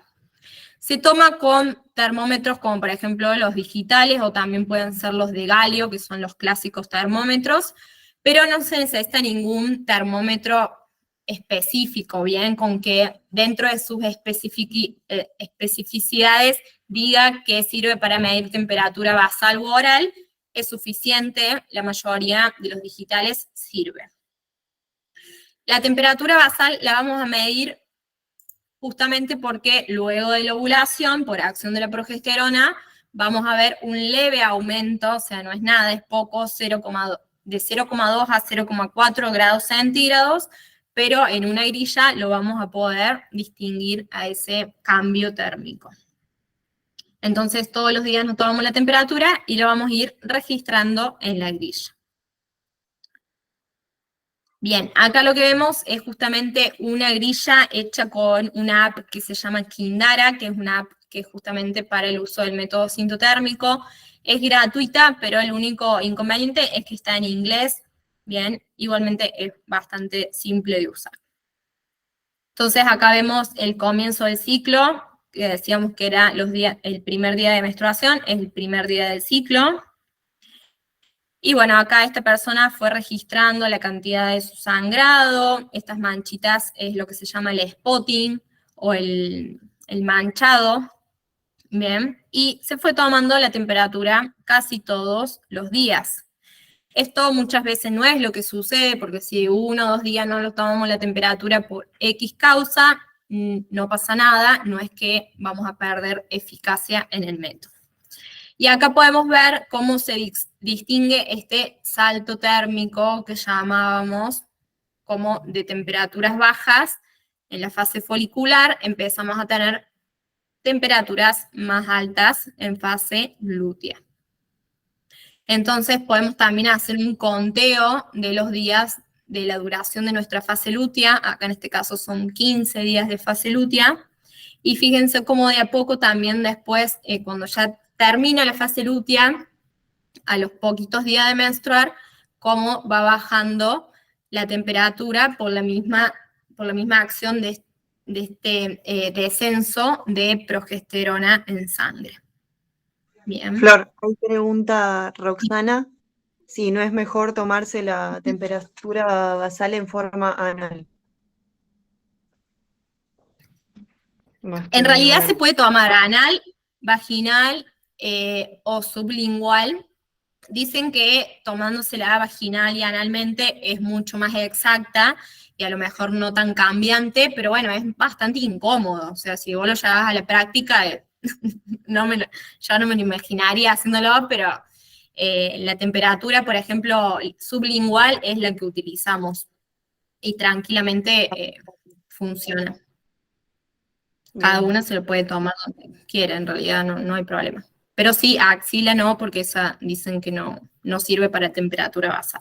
Se toma con termómetros como por ejemplo los digitales o también pueden ser los de galio, que son los clásicos termómetros, pero no se necesita ningún termómetro específico, bien, con que dentro de sus especificidades diga que sirve para medir temperatura basal u oral, es suficiente, la mayoría de los digitales sirve. La temperatura basal la vamos a medir justamente porque luego de la ovulación, por acción de la progesterona, vamos a ver un leve aumento, o sea, no es nada, es poco, de 0,2 a 0,4 grados centígrados, pero en una grilla lo vamos a poder distinguir a ese cambio térmico. Entonces, todos los días nos tomamos la temperatura y lo vamos a ir registrando en la grilla. Bien, acá lo que vemos es justamente una grilla hecha con una app que se llama Kindara, que es una app que es justamente para el uso del método sintotérmico. Es gratuita, pero el único inconveniente es que está en inglés. Bien, igualmente es bastante simple de usar. Entonces acá vemos el comienzo del ciclo, que decíamos que era el primer día de menstruación, es el primer día del ciclo. Y bueno, acá esta persona fue registrando la cantidad de su sangrado, estas manchitas es lo que se llama el spotting o el manchado, bien, y se fue tomando la temperatura casi todos los días. Esto muchas veces no es lo que sucede, porque si 1 o 2 días no lo tomamos la temperatura por X causa, no pasa nada, no es que vamos a perder eficacia en el método. Y acá podemos ver cómo se distingue este salto térmico que llamábamos como de temperaturas bajas. En la fase folicular empezamos a tener temperaturas más altas en fase lútea. Entonces podemos también hacer un conteo de los días de la duración de nuestra fase lútea. Acá en este caso son 15 días de fase lútea. Y fíjense cómo de a poco también después, cuando ya termina la fase lútea, a los poquitos días de menstruar, cómo va bajando la temperatura por la misma acción de este descenso de progesterona en sangre. Bien. Flor, ahí pregunta Roxana si no es mejor tomarse la temperatura basal en forma anal. En realidad se puede tomar anal, vaginal o sublingual. Dicen que tomándosela vaginal y analmente es mucho más exacta y a lo mejor no tan cambiante, pero bueno, es bastante incómodo. O sea, si vos lo llevas a la práctica, yo no me lo imaginaría haciéndolo, pero la temperatura, por ejemplo, sublingual es la que utilizamos y tranquilamente funciona. Cada una se lo puede tomar donde quiera, en realidad no hay problema. Pero sí, axila no, porque esa dicen que no sirve para temperatura basal.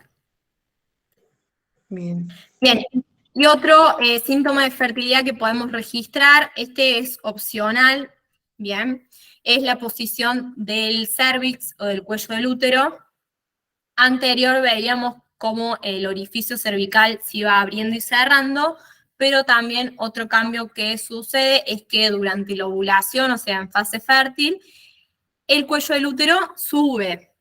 Bien. Bien, y otro síntoma de fertilidad que podemos registrar, este es opcional, bien, es la posición del cérvix o del cuello del útero. Anterior veíamos cómo el orificio cervical se va abriendo y cerrando, pero también otro cambio que sucede es que durante la ovulación, o sea, en fase fértil, el cuello del útero sube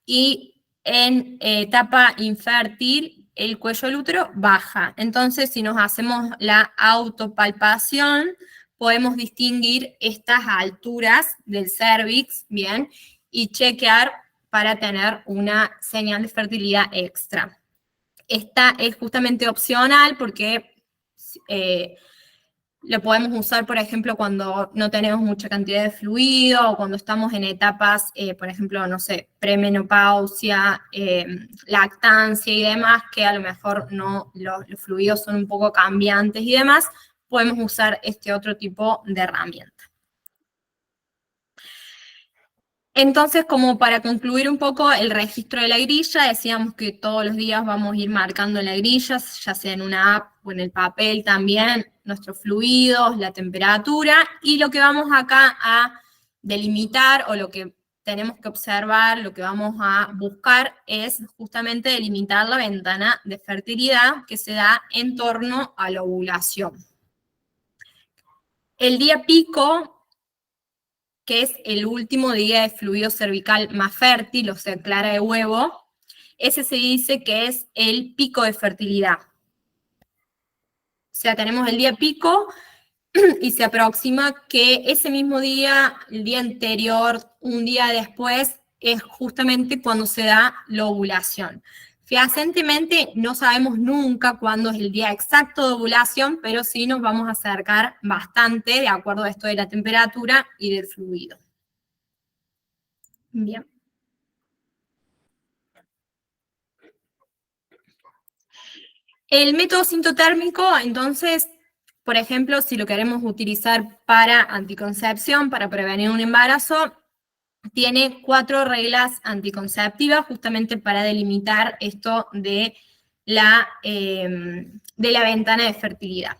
y en etapa infértil el cuello del útero baja. Entonces, si nos hacemos la autopalpación, podemos distinguir estas alturas del cervix, ¿bien? Y chequear para tener una señal de fertilidad extra. Esta es justamente opcional porque lo podemos usar, por ejemplo, cuando no tenemos mucha cantidad de fluido o cuando estamos en etapas, por ejemplo, no sé, premenopausia, lactancia y demás, que a lo mejor no, los fluidos son un poco cambiantes y demás, podemos usar este otro tipo de herramienta. Entonces, como para concluir un poco el registro de la grilla, decíamos que todos los días vamos a ir marcando en la grilla, ya sea en una app o en el papel también, nuestros fluidos, la temperatura, y lo que vamos acá a delimitar o lo que tenemos que observar, lo que vamos a buscar es justamente delimitar la ventana de fertilidad que se da en torno a la ovulación. El día pico, que es el último día de fluido cervical más fértil, o sea, clara de huevo, ese se dice que es el pico de fertilidad. O sea, tenemos el día pico y se aproxima que ese mismo día, el día anterior, un día después, es justamente cuando se da la ovulación. Fehacientemente no sabemos nunca cuándo es el día exacto de ovulación, pero sí nos vamos a acercar bastante de acuerdo a esto de la temperatura y del fluido. Bien. El método sintotérmico, entonces, por ejemplo, si lo queremos utilizar para anticoncepción, para prevenir un embarazo, tiene 4 reglas anticonceptivas justamente para delimitar esto de la ventana de fertilidad.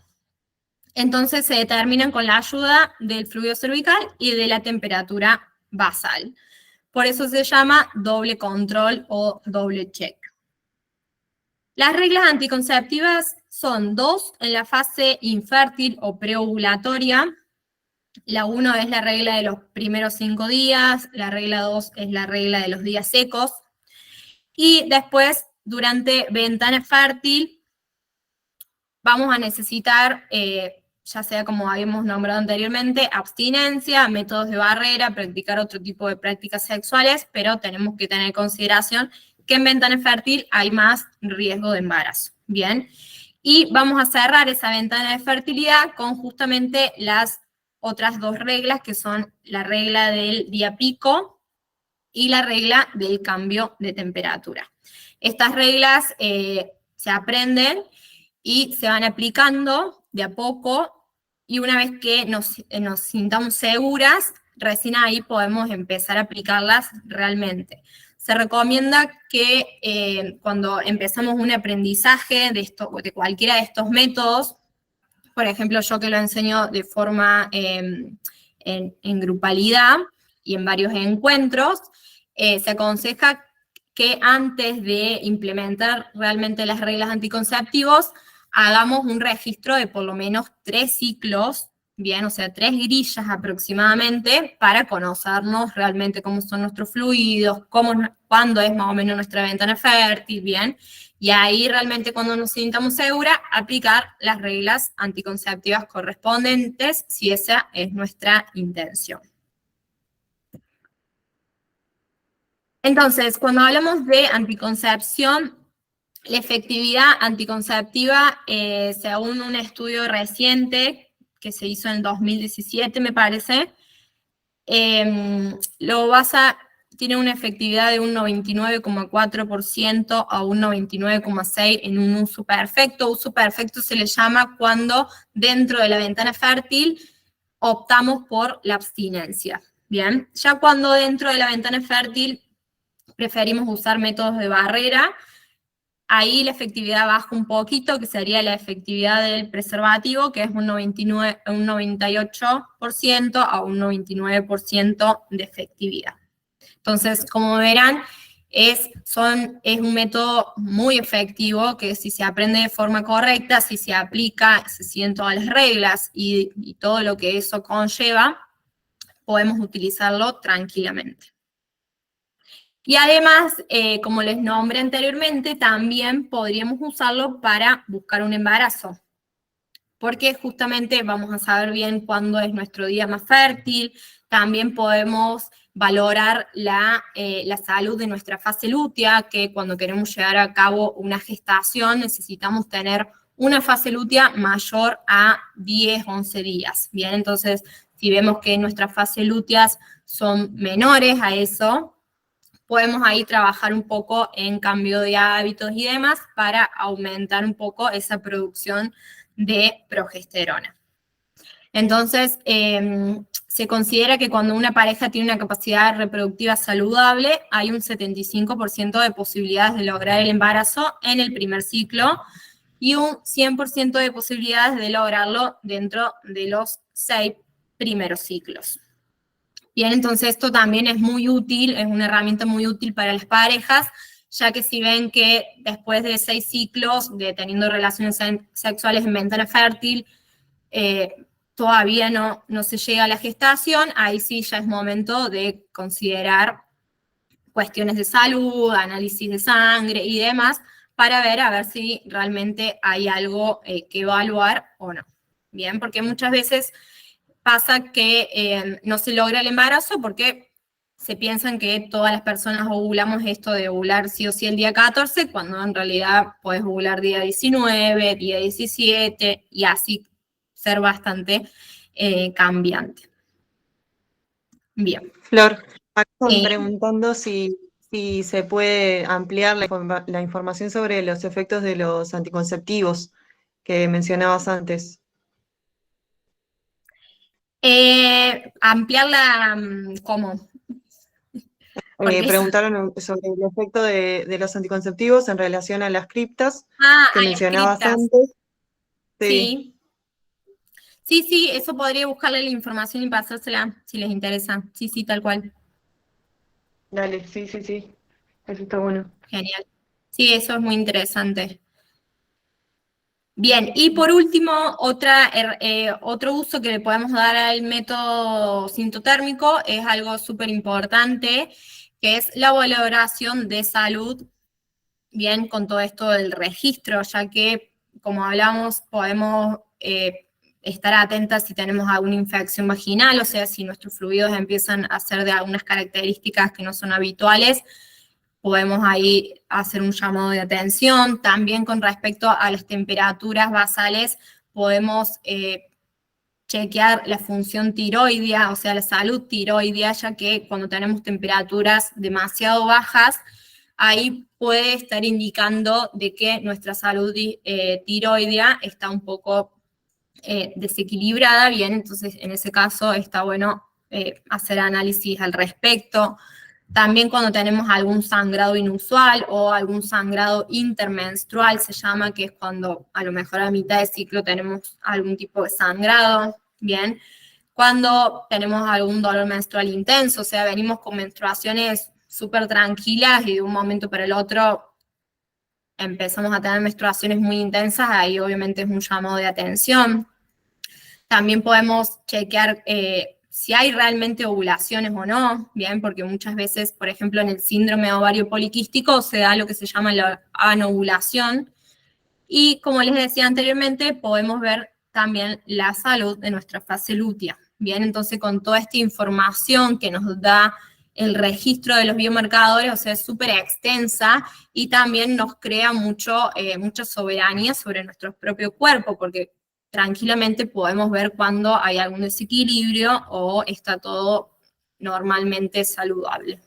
Entonces se determinan con la ayuda del fluido cervical y de la temperatura basal. Por eso se llama doble control o doble check. Las reglas anticonceptivas son 2 en la fase infértil o preovulatoria. La 1 es la regla de los primeros 5 días, la regla 2 es la regla de los días secos. Y después, durante ventana fértil, vamos a necesitar, ya sea como habíamos nombrado anteriormente, abstinencia, métodos de barrera, practicar otro tipo de prácticas sexuales, pero tenemos que tener en consideración que en ventana fértil hay más riesgo de embarazo. Bien, y vamos a cerrar esa ventana de fertilidad con justamente las otras 2 reglas, que son la regla del día pico y la regla del cambio de temperatura. Estas reglas se aprenden y se van aplicando de a poco, y una vez que nos sintamos seguras, recién ahí podemos empezar a aplicarlas realmente. Se recomienda que cuando empezamos un aprendizaje de cualquiera de estos métodos, por ejemplo, yo que lo enseño de forma en grupalidad y en varios encuentros, se aconseja que antes de implementar realmente las reglas anticonceptivos, hagamos un registro de por lo menos 3 ciclos, bien, o sea, 3 grillas aproximadamente, para conocernos realmente cómo son nuestros fluidos, cuándo es más o menos nuestra ventana fértil, bien, y ahí realmente cuando nos sintamos seguras, aplicar las reglas anticonceptivas correspondientes, si esa es nuestra intención. Entonces, cuando hablamos de anticoncepción, la efectividad anticonceptiva, según un estudio reciente que se hizo en el 2017, me parece, tiene una efectividad de un 99,4% a un 99,6% en un uso perfecto. Uso perfecto se le llama cuando dentro de la ventana fértil optamos por la abstinencia. Bien, ya cuando dentro de la ventana fértil preferimos usar métodos de barrera, ahí la efectividad baja un poquito, que sería la efectividad del preservativo, que es un 98% a un 99% de efectividad. Entonces, como verán, es un método muy efectivo que si se aprende de forma correcta, si se aplica, se siguen todas las reglas y todo lo que eso conlleva, podemos utilizarlo tranquilamente. Y además, como les nombré anteriormente, también podríamos usarlo para buscar un embarazo, porque justamente vamos a saber bien cuándo es nuestro día más fértil. También podemos valorar la salud de nuestra fase lútea, que cuando queremos llevar a cabo una gestación necesitamos tener una fase lútea mayor a 10, 11 días. Bien, entonces, si vemos que nuestras fases lúteas son menores a eso, podemos ahí trabajar un poco en cambio de hábitos y demás para aumentar un poco esa producción de progesterona. Entonces, se considera que cuando una pareja tiene una capacidad reproductiva saludable, hay un 75% de posibilidades de lograr el embarazo en el primer ciclo y un 100% de posibilidades de lograrlo dentro de los 6 primeros ciclos. Bien, entonces esto también es muy útil, es una herramienta muy útil para las parejas, ya que si ven que después de 6 ciclos de teniendo relaciones sexuales en ventana fértil, todavía no se llega a la gestación, ahí sí ya es momento de considerar cuestiones de salud, análisis de sangre y demás, para ver a ver si realmente hay algo que evaluar o no. Bien, porque muchas veces pasa que no se logra el embarazo porque se piensan que todas las personas ovulamos esto de ovular sí o sí el día 14, cuando en realidad puedes ovular día 19, día 17, y así ser bastante cambiante. Bien. Flor, acá están preguntando si se puede ampliar la información sobre los efectos de los anticonceptivos que mencionabas antes. Ampliarla, ¿cómo? Preguntaron sobre el efecto de los anticonceptivos en relación a las criptas que A las mencionabas criptas. antes. Sí. Sí, eso podría buscarle la información y pasársela si les interesa. Sí, tal cual. Dale, sí. Eso está bueno. Genial. Sí, eso es muy interesante. Bien, y por último, otro uso que le podemos dar al método sintotérmico es algo súper importante, que es la valoración de salud, bien, con todo esto del registro, ya que, como hablamos, podemos estar atentas si tenemos alguna infección vaginal, o sea, si nuestros fluidos empiezan a ser de algunas características que no son habituales, podemos ahí hacer un llamado de atención. También con respecto a las temperaturas basales, podemos chequear la función tiroidea, o sea, la salud tiroidea, ya que cuando tenemos temperaturas demasiado bajas, ahí puede estar indicando de que nuestra salud tiroidea está un poco desequilibrada. Bien, entonces en ese caso está bueno hacer análisis al respecto. También cuando tenemos algún sangrado inusual o algún sangrado intermenstrual, se llama, que es cuando a lo mejor a mitad de ciclo tenemos algún tipo de sangrado, ¿bien? Cuando tenemos algún dolor menstrual intenso, o sea, venimos con menstruaciones súper tranquilas y de un momento para el otro empezamos a tener menstruaciones muy intensas, ahí obviamente es un llamado de atención. También podemos chequear si hay realmente ovulaciones o no, bien, porque muchas veces, por ejemplo, en el síndrome ovario poliquístico se da lo que se llama la anovulación, y como les decía anteriormente, podemos ver también la salud de nuestra fase lútea. Bien, entonces con toda esta información que nos da el registro de los biomarcadores, o sea, es súper extensa y también nos crea mucha soberanía sobre nuestro propio cuerpo, porque tranquilamente podemos ver cuando hay algún desequilibrio o está todo normalmente saludable.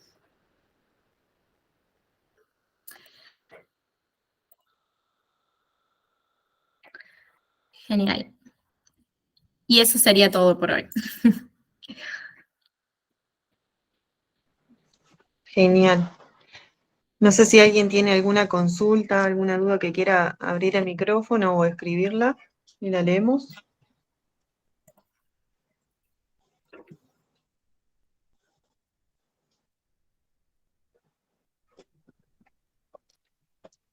Genial. Y eso sería todo por hoy. Genial. No sé si alguien tiene alguna consulta, alguna duda que quiera abrir el micrófono o escribirla y la leemos.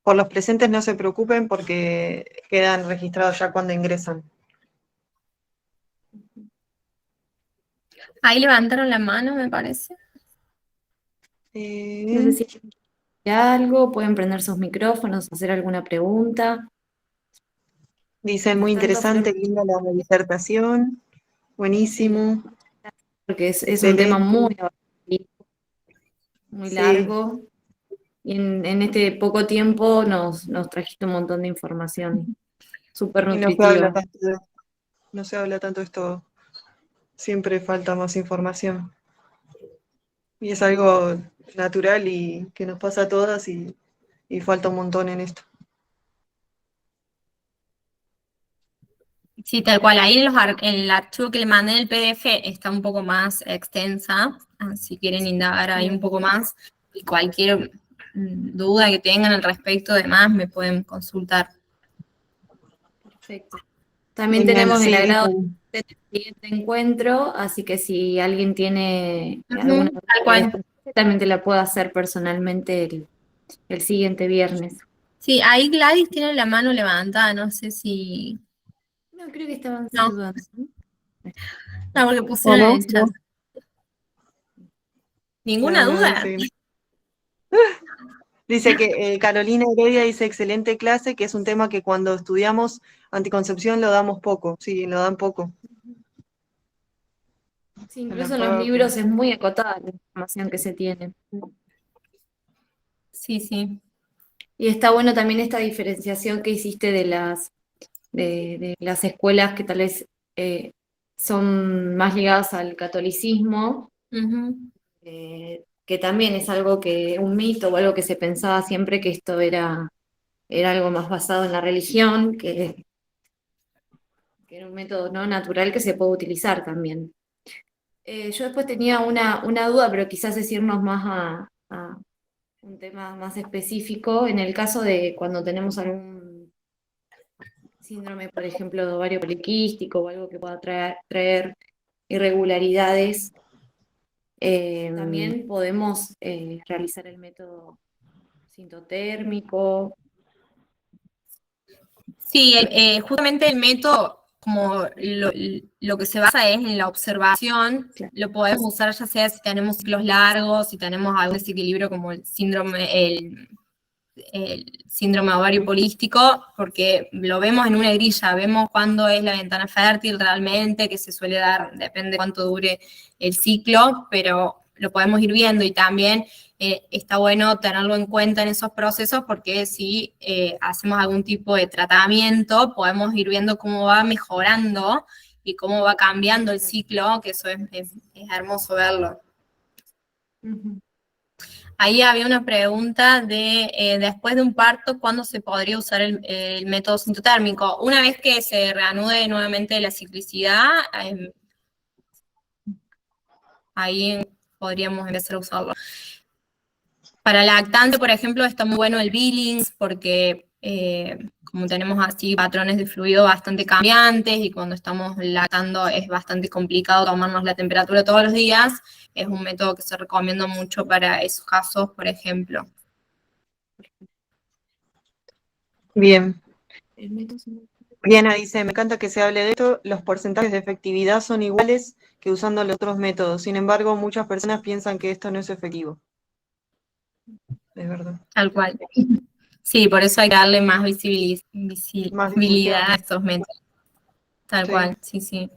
por los presentes no se preocupen porque quedan registrados ya cuando ingresan. Ahí levantaron la mano, me parece. No sé si hay algo, pueden prender sus micrófonos, hacer alguna pregunta. Dicen, muy Mientras tanto, interesante, Flor, linda la disertación, buenísimo. porque es un tema Excelente. muy Sí, largo, y en este poco tiempo nos trajiste un montón de información súper y no se habla nutritiva. tanto no se habla tanto de esto, siempre falta más información. Y es algo natural y que nos pasa a todas y falta un montón en esto. Sí, tal cual. Ahí en el archivo que le mandé en el PDF está un poco más extensa, si quieren indagar ahí un poco más. Y cualquier duda que tengan al respecto, además, me pueden consultar. Perfecto. También Genial, tenemos el sí, agrado dicen. del siguiente encuentro, así que si alguien tiene alguna Ujú, tal cual. también te la puedo hacer personalmente el siguiente viernes. Sí, ahí Gladys tiene la mano levantada, no sé si... No, creo que estaban No, saludando. no, porque pusieron en ¿Cómo? el chat. ¿Ninguna No, duda? dice, dice que Carolina Heredia dice excelente clase, que es un tema que cuando estudiamos anticoncepción lo damos poco, sí, lo dan poco Sí, en la incluso en los facu. libros es muy acotada la información que se tiene. Sí, sí. Y está bueno también esta diferenciación que hiciste de las escuelas que tal vez son más ligadas al catolicismo, Ujú. que también es algo que, un mito o algo que se pensaba siempre que esto era algo más basado en la religión, que era un método no natural que se puede utilizar también. Yo después tenía una duda, pero quizás es irnos más a un tema más específico. En el caso de cuando tenemos algún síndrome, por ejemplo, de ovario poliquístico o algo que pueda traer irregularidades, también podemos realizar el método sintotérmico. Sí, justamente el método, como lo que se basa es en la observación, Claro. lo podemos usar ya sea si tenemos ciclos largos, si tenemos algún desequilibrio como el síndrome ovario polístico, porque lo vemos en una grilla, vemos cuándo es la ventana fértil realmente, que se suele dar, depende de cuánto dure el ciclo, pero lo podemos ir viendo y también está bueno tenerlo en cuenta en esos procesos porque si hacemos algún tipo de tratamiento, podemos ir viendo cómo va mejorando y cómo va cambiando el ciclo, que eso es hermoso verlo. Ujú. Ahí había una pregunta de después de un parto, ¿cuándo se podría usar el método sintotérmico? Una vez que se reanude nuevamente la ciclicidad, ahí podríamos empezar a usarlo. Para lactante, por ejemplo, está muy bueno el Billings porque como tenemos así patrones de fluido bastante cambiantes y cuando estamos lactando es bastante complicado tomarnos la temperatura todos los días, es un método que se recomienda mucho para esos casos, por ejemplo. Bien. El método sintotérmico. Diana dice, me encanta que se hable de esto, los porcentajes de efectividad son iguales que usando los otros métodos, sin embargo, muchas personas piensan que esto no es efectivo. Es verdad. Tal cual. Sí, por eso hay que darle más Más visibilidad a difusión. estos métodos. Tal Sí. cual, sí, sí.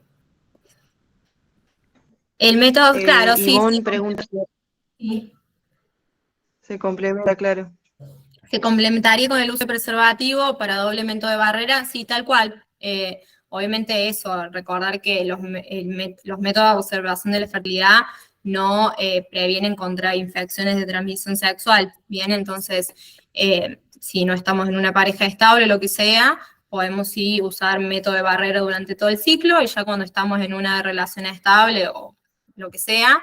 El método, claro, sí, Ivonne pregunta si sí. se complementa, claro. Se complementaría con el uso de preservativo para doble método de barrera, sí, tal cual. Obviamente eso, recordar que los métodos de observación de la fertilidad no previenen contra infecciones de transmisión sexual, ¿bien? Entonces, si no estamos en una pareja estable, lo que sea, podemos sí usar método de barrera durante todo el ciclo y ya cuando estamos en una relación estable o lo que sea,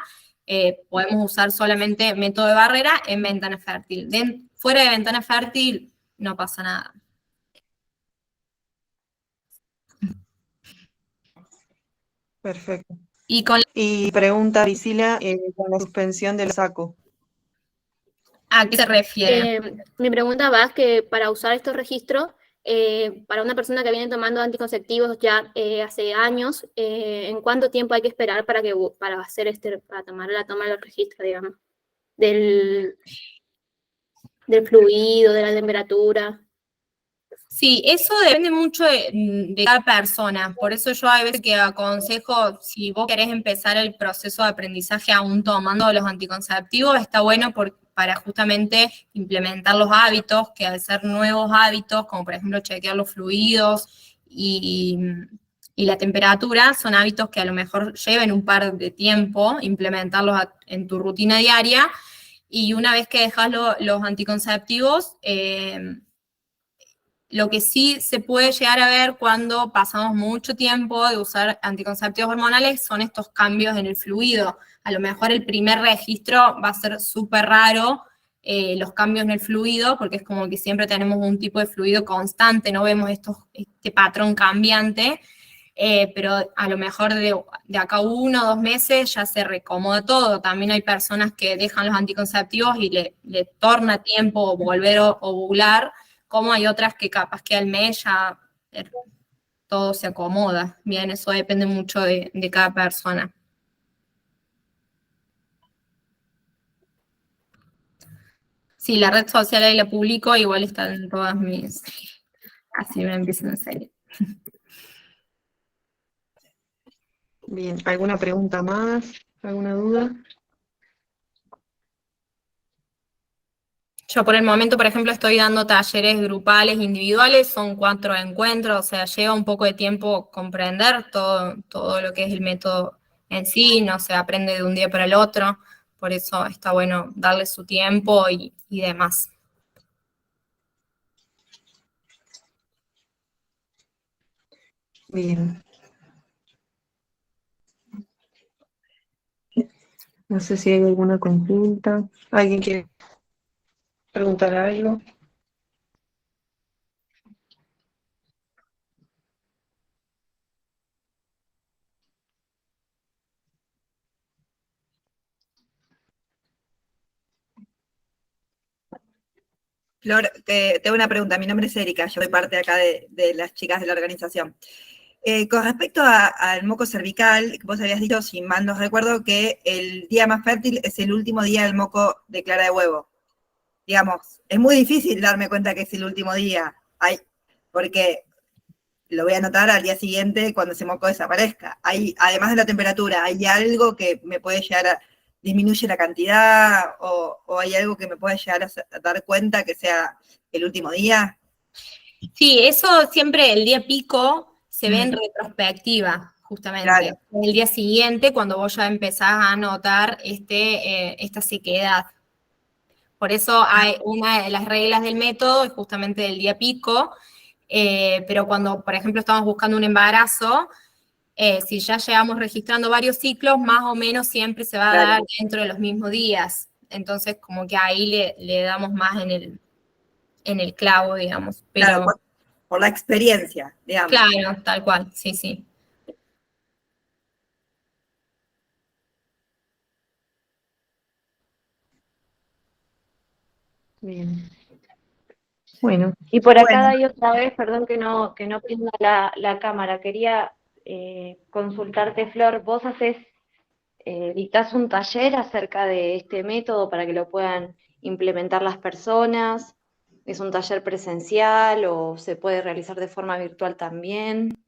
podemos usar solamente método de barrera en ventana fértil. Fuera de ventana fértil no pasa nada. Perfecto. Y con Y pregunta Priscila con la suspensión del saco. ¿A qué se refiere? Mi pregunta va es que para usar estos registros, para una persona que viene tomando anticonceptivos ya hace años, ¿en cuánto tiempo hay que esperar para hacer para tomar la toma de los registros, digamos, del, del fluido, de la temperatura? Sí, eso depende mucho de cada persona. Por eso yo a veces que aconsejo, si vos querés empezar el proceso de aprendizaje aún tomando los anticonceptivos, está bueno para justamente implementar los hábitos, que al ser nuevos hábitos, como por ejemplo chequear los fluidos y la temperatura, son hábitos que a lo mejor lleven un par de tiempo implementarlos en tu rutina diaria. Y una vez que dejas los anticonceptivos, lo que sí se puede llegar a ver cuando pasamos mucho tiempo de usar anticonceptivos hormonales son estos cambios en el fluido. A lo mejor el primer registro va a ser súper raro, los cambios en el fluido, porque es como que siempre tenemos un tipo de fluido constante, no vemos este patrón cambiante, pero a lo mejor de acá 1 o 2 meses ya se recomoda todo. También hay personas que dejan los anticonceptivos y le torna tiempo volver a ovular, como hay otras que capaz que al mes ya todo se acomoda. Bien, eso depende mucho de cada persona. Sí, la red social ahí la publico, igual están en todas mis... Así me empiezan en serio. Bien, ¿alguna pregunta más? ¿Alguna duda? Yo por el momento, por ejemplo, estoy dando talleres grupales, individuales, son 4 encuentros, o sea, lleva un poco de tiempo comprender todo lo que es el método en sí, no se aprende de un día para el otro, por eso está bueno darle su tiempo y demás. Bien. No sé si hay alguna consulta. ¿Alguien quiere preguntar algo? Flor, tengo una pregunta. Mi nombre es Erika, yo soy parte acá de las chicas de la organización. Con respecto al moco cervical, vos habías dicho, si mal no recuerdo, que el día más fértil es el último día del moco de clara de huevo. Digamos, es muy difícil darme cuenta que es el último día, porque lo voy a notar al día siguiente cuando ese moco desaparezca. Además de la temperatura, ¿hay algo que me puede llegar a disminuye la cantidad o hay algo que me pueda llegar a dar cuenta que sea el último día? Sí, eso siempre el día pico se ve en retrospectiva, justamente. Claro. El día siguiente, cuando vos ya empezás a notar esta sequedad. Por eso hay una de las reglas del método, es justamente el día pico, pero cuando, por ejemplo, estamos buscando un embarazo, si ya llevamos registrando varios ciclos, más o menos siempre se va a dar dentro de los mismos días. Entonces, como que ahí le damos más en el clavo, digamos. Pero, claro, por la experiencia, digamos. Claro, tal cual, sí, sí. Bien. Bueno. Y por acá hay otra vez, perdón que no prenda la cámara, quería consultarte, Flor, vos dictás un taller acerca de este método para que lo puedan implementar las personas. ¿Es un taller presencial o se puede realizar de forma virtual también?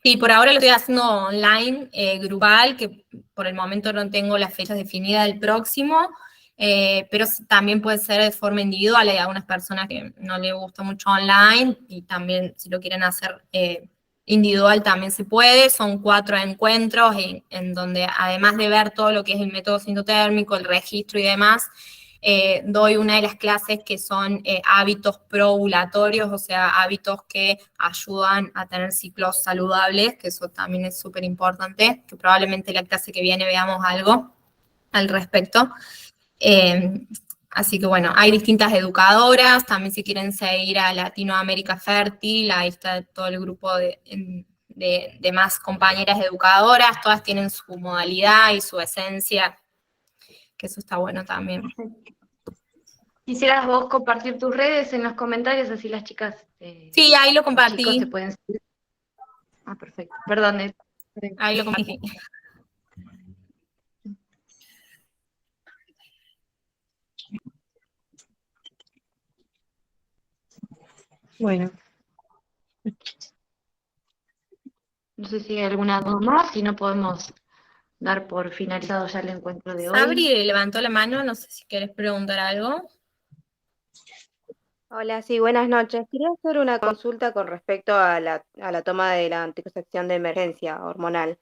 Sí, por ahora lo estoy haciendo online, grupal, que por el momento no tengo las fechas definidas del próximo, pero también puede ser de forma individual. Hay algunas personas que no les gusta mucho online y también si lo quieren hacer individual también se puede. Son 4 encuentros en donde además de ver todo lo que es el método sintotérmico, el registro y demás, doy una de las clases que son hábitos proovulatorios, o sea, hábitos que ayudan a tener ciclos saludables, que eso también es súper importante, que probablemente la clase que viene veamos algo al respecto. Así que bueno, hay distintas educadoras, también si quieren seguir a Latinoamérica Fértil, ahí está todo el grupo de más compañeras educadoras, todas tienen su modalidad y su esencia, que eso está bueno también. quisieras vos compartir tus redes en los comentarios, así las chicas, Sí, ahí lo los chicos compartí. te pueden seguir. Ah, perfecto. Perdón. Ahí lo compartí. Bueno, No sé si hay alguna duda más, si no podemos dar por finalizado ya el encuentro de hoy. Sabri levantó la mano, no sé si quieres preguntar algo. Hola, sí, buenas noches. Quería hacer una consulta con respecto a la toma de la anticoncepción de emergencia hormonal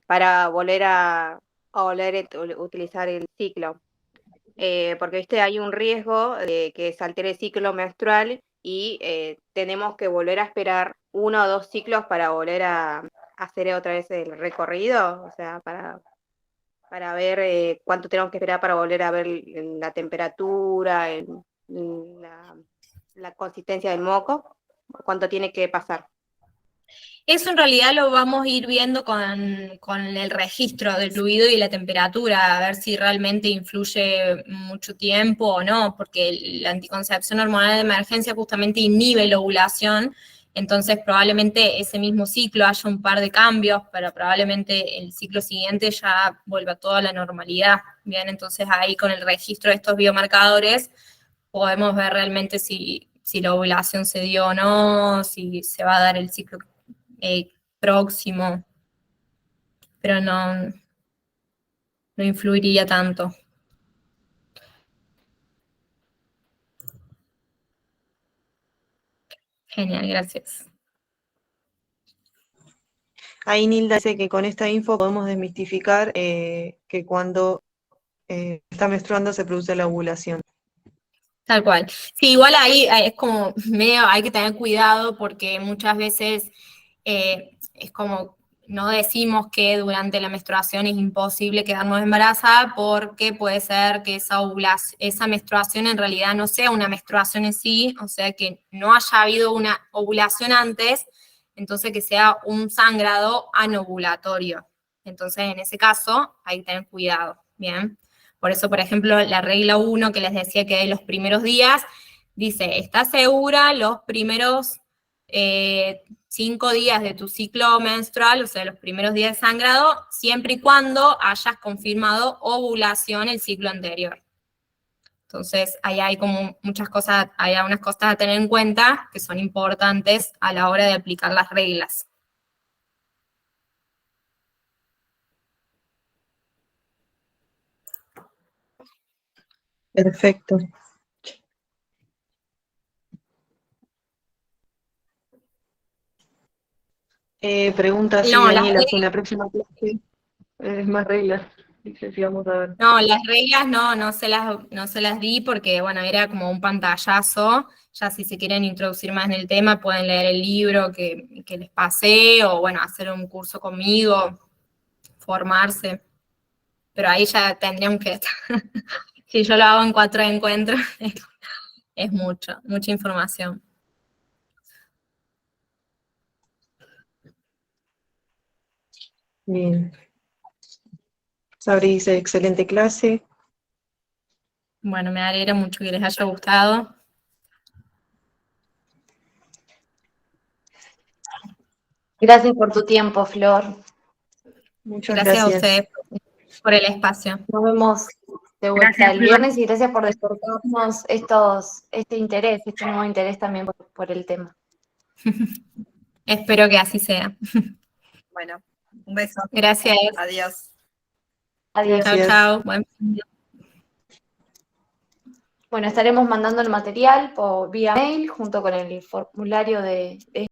para volver a utilizar el ciclo. Porque, viste, hay un riesgo de que se altere el ciclo menstrual y tenemos que volver a esperar 1 o 2 ciclos para volver a hacer otra vez el recorrido, o sea, para ver cuánto tenemos que esperar para volver a ver la temperatura, la consistencia del moco, cuánto tiene que pasar. Eso en realidad lo vamos a ir viendo con el registro del fluido y la temperatura, a ver si realmente influye mucho tiempo o no, porque la anticoncepción hormonal de emergencia justamente inhibe la ovulación, entonces probablemente ese mismo ciclo haya un par de cambios, pero probablemente el ciclo siguiente ya vuelva todo a la normalidad. Bien, entonces ahí con el registro de estos biomarcadores podemos ver realmente si la ovulación se dio o no, si se va a dar el ciclo próximo, pero no influiría tanto. Genial, gracias. ahí Nilda dice que con esta info podemos desmistificar que cuando está menstruando se produce la ovulación. Tal cual. Sí, igual ahí es como medio, hay que tener cuidado porque muchas veces es como, no decimos que durante la menstruación es imposible quedarnos embarazada porque puede ser que esa menstruación en realidad no sea una menstruación en sí, o sea que no haya habido una ovulación antes, entonces que sea un sangrado anovulatorio. Entonces en ese caso hay que tener cuidado, ¿bien? Por eso, por ejemplo, la regla 1 que les decía que de los primeros días, dice, ¿estás segura los primeros 5 días de tu ciclo menstrual, o sea, los primeros días de sangrado, siempre y cuando hayas confirmado ovulación el ciclo anterior? Entonces, ahí hay como muchas cosas, hay algunas cosas a tener en cuenta que son importantes a la hora de aplicar las reglas. Perfecto. Pregunta si No, Daniela, si en la próxima clase es más reglas. Dice, si vamos a ver. No, las reglas no se las di porque, bueno, era como un pantallazo. Ya si se quieren introducir más en el tema, pueden leer el libro que les pasé o, bueno, hacer un curso conmigo, formarse. Pero ahí ya tendrían que estar. Si yo lo hago en 4 encuentros, es mucha información. Bien. Sabri dice, excelente clase. Bueno, me alegra mucho que les haya gustado. Gracias por tu tiempo, Flor. Muchas Gracias a gracias. ustedes por el espacio. Nos vemos de vuelta Gracias, el viernes y gracias por despertarnos este interés, este nuevo interés también por el tema. Espero que así sea. Bueno, un beso. Gracias. Adiós. Adiós. Chao, Gracias. chao. Buen fin de- Bueno, estaremos mandando el material por vía mail junto con el formulario de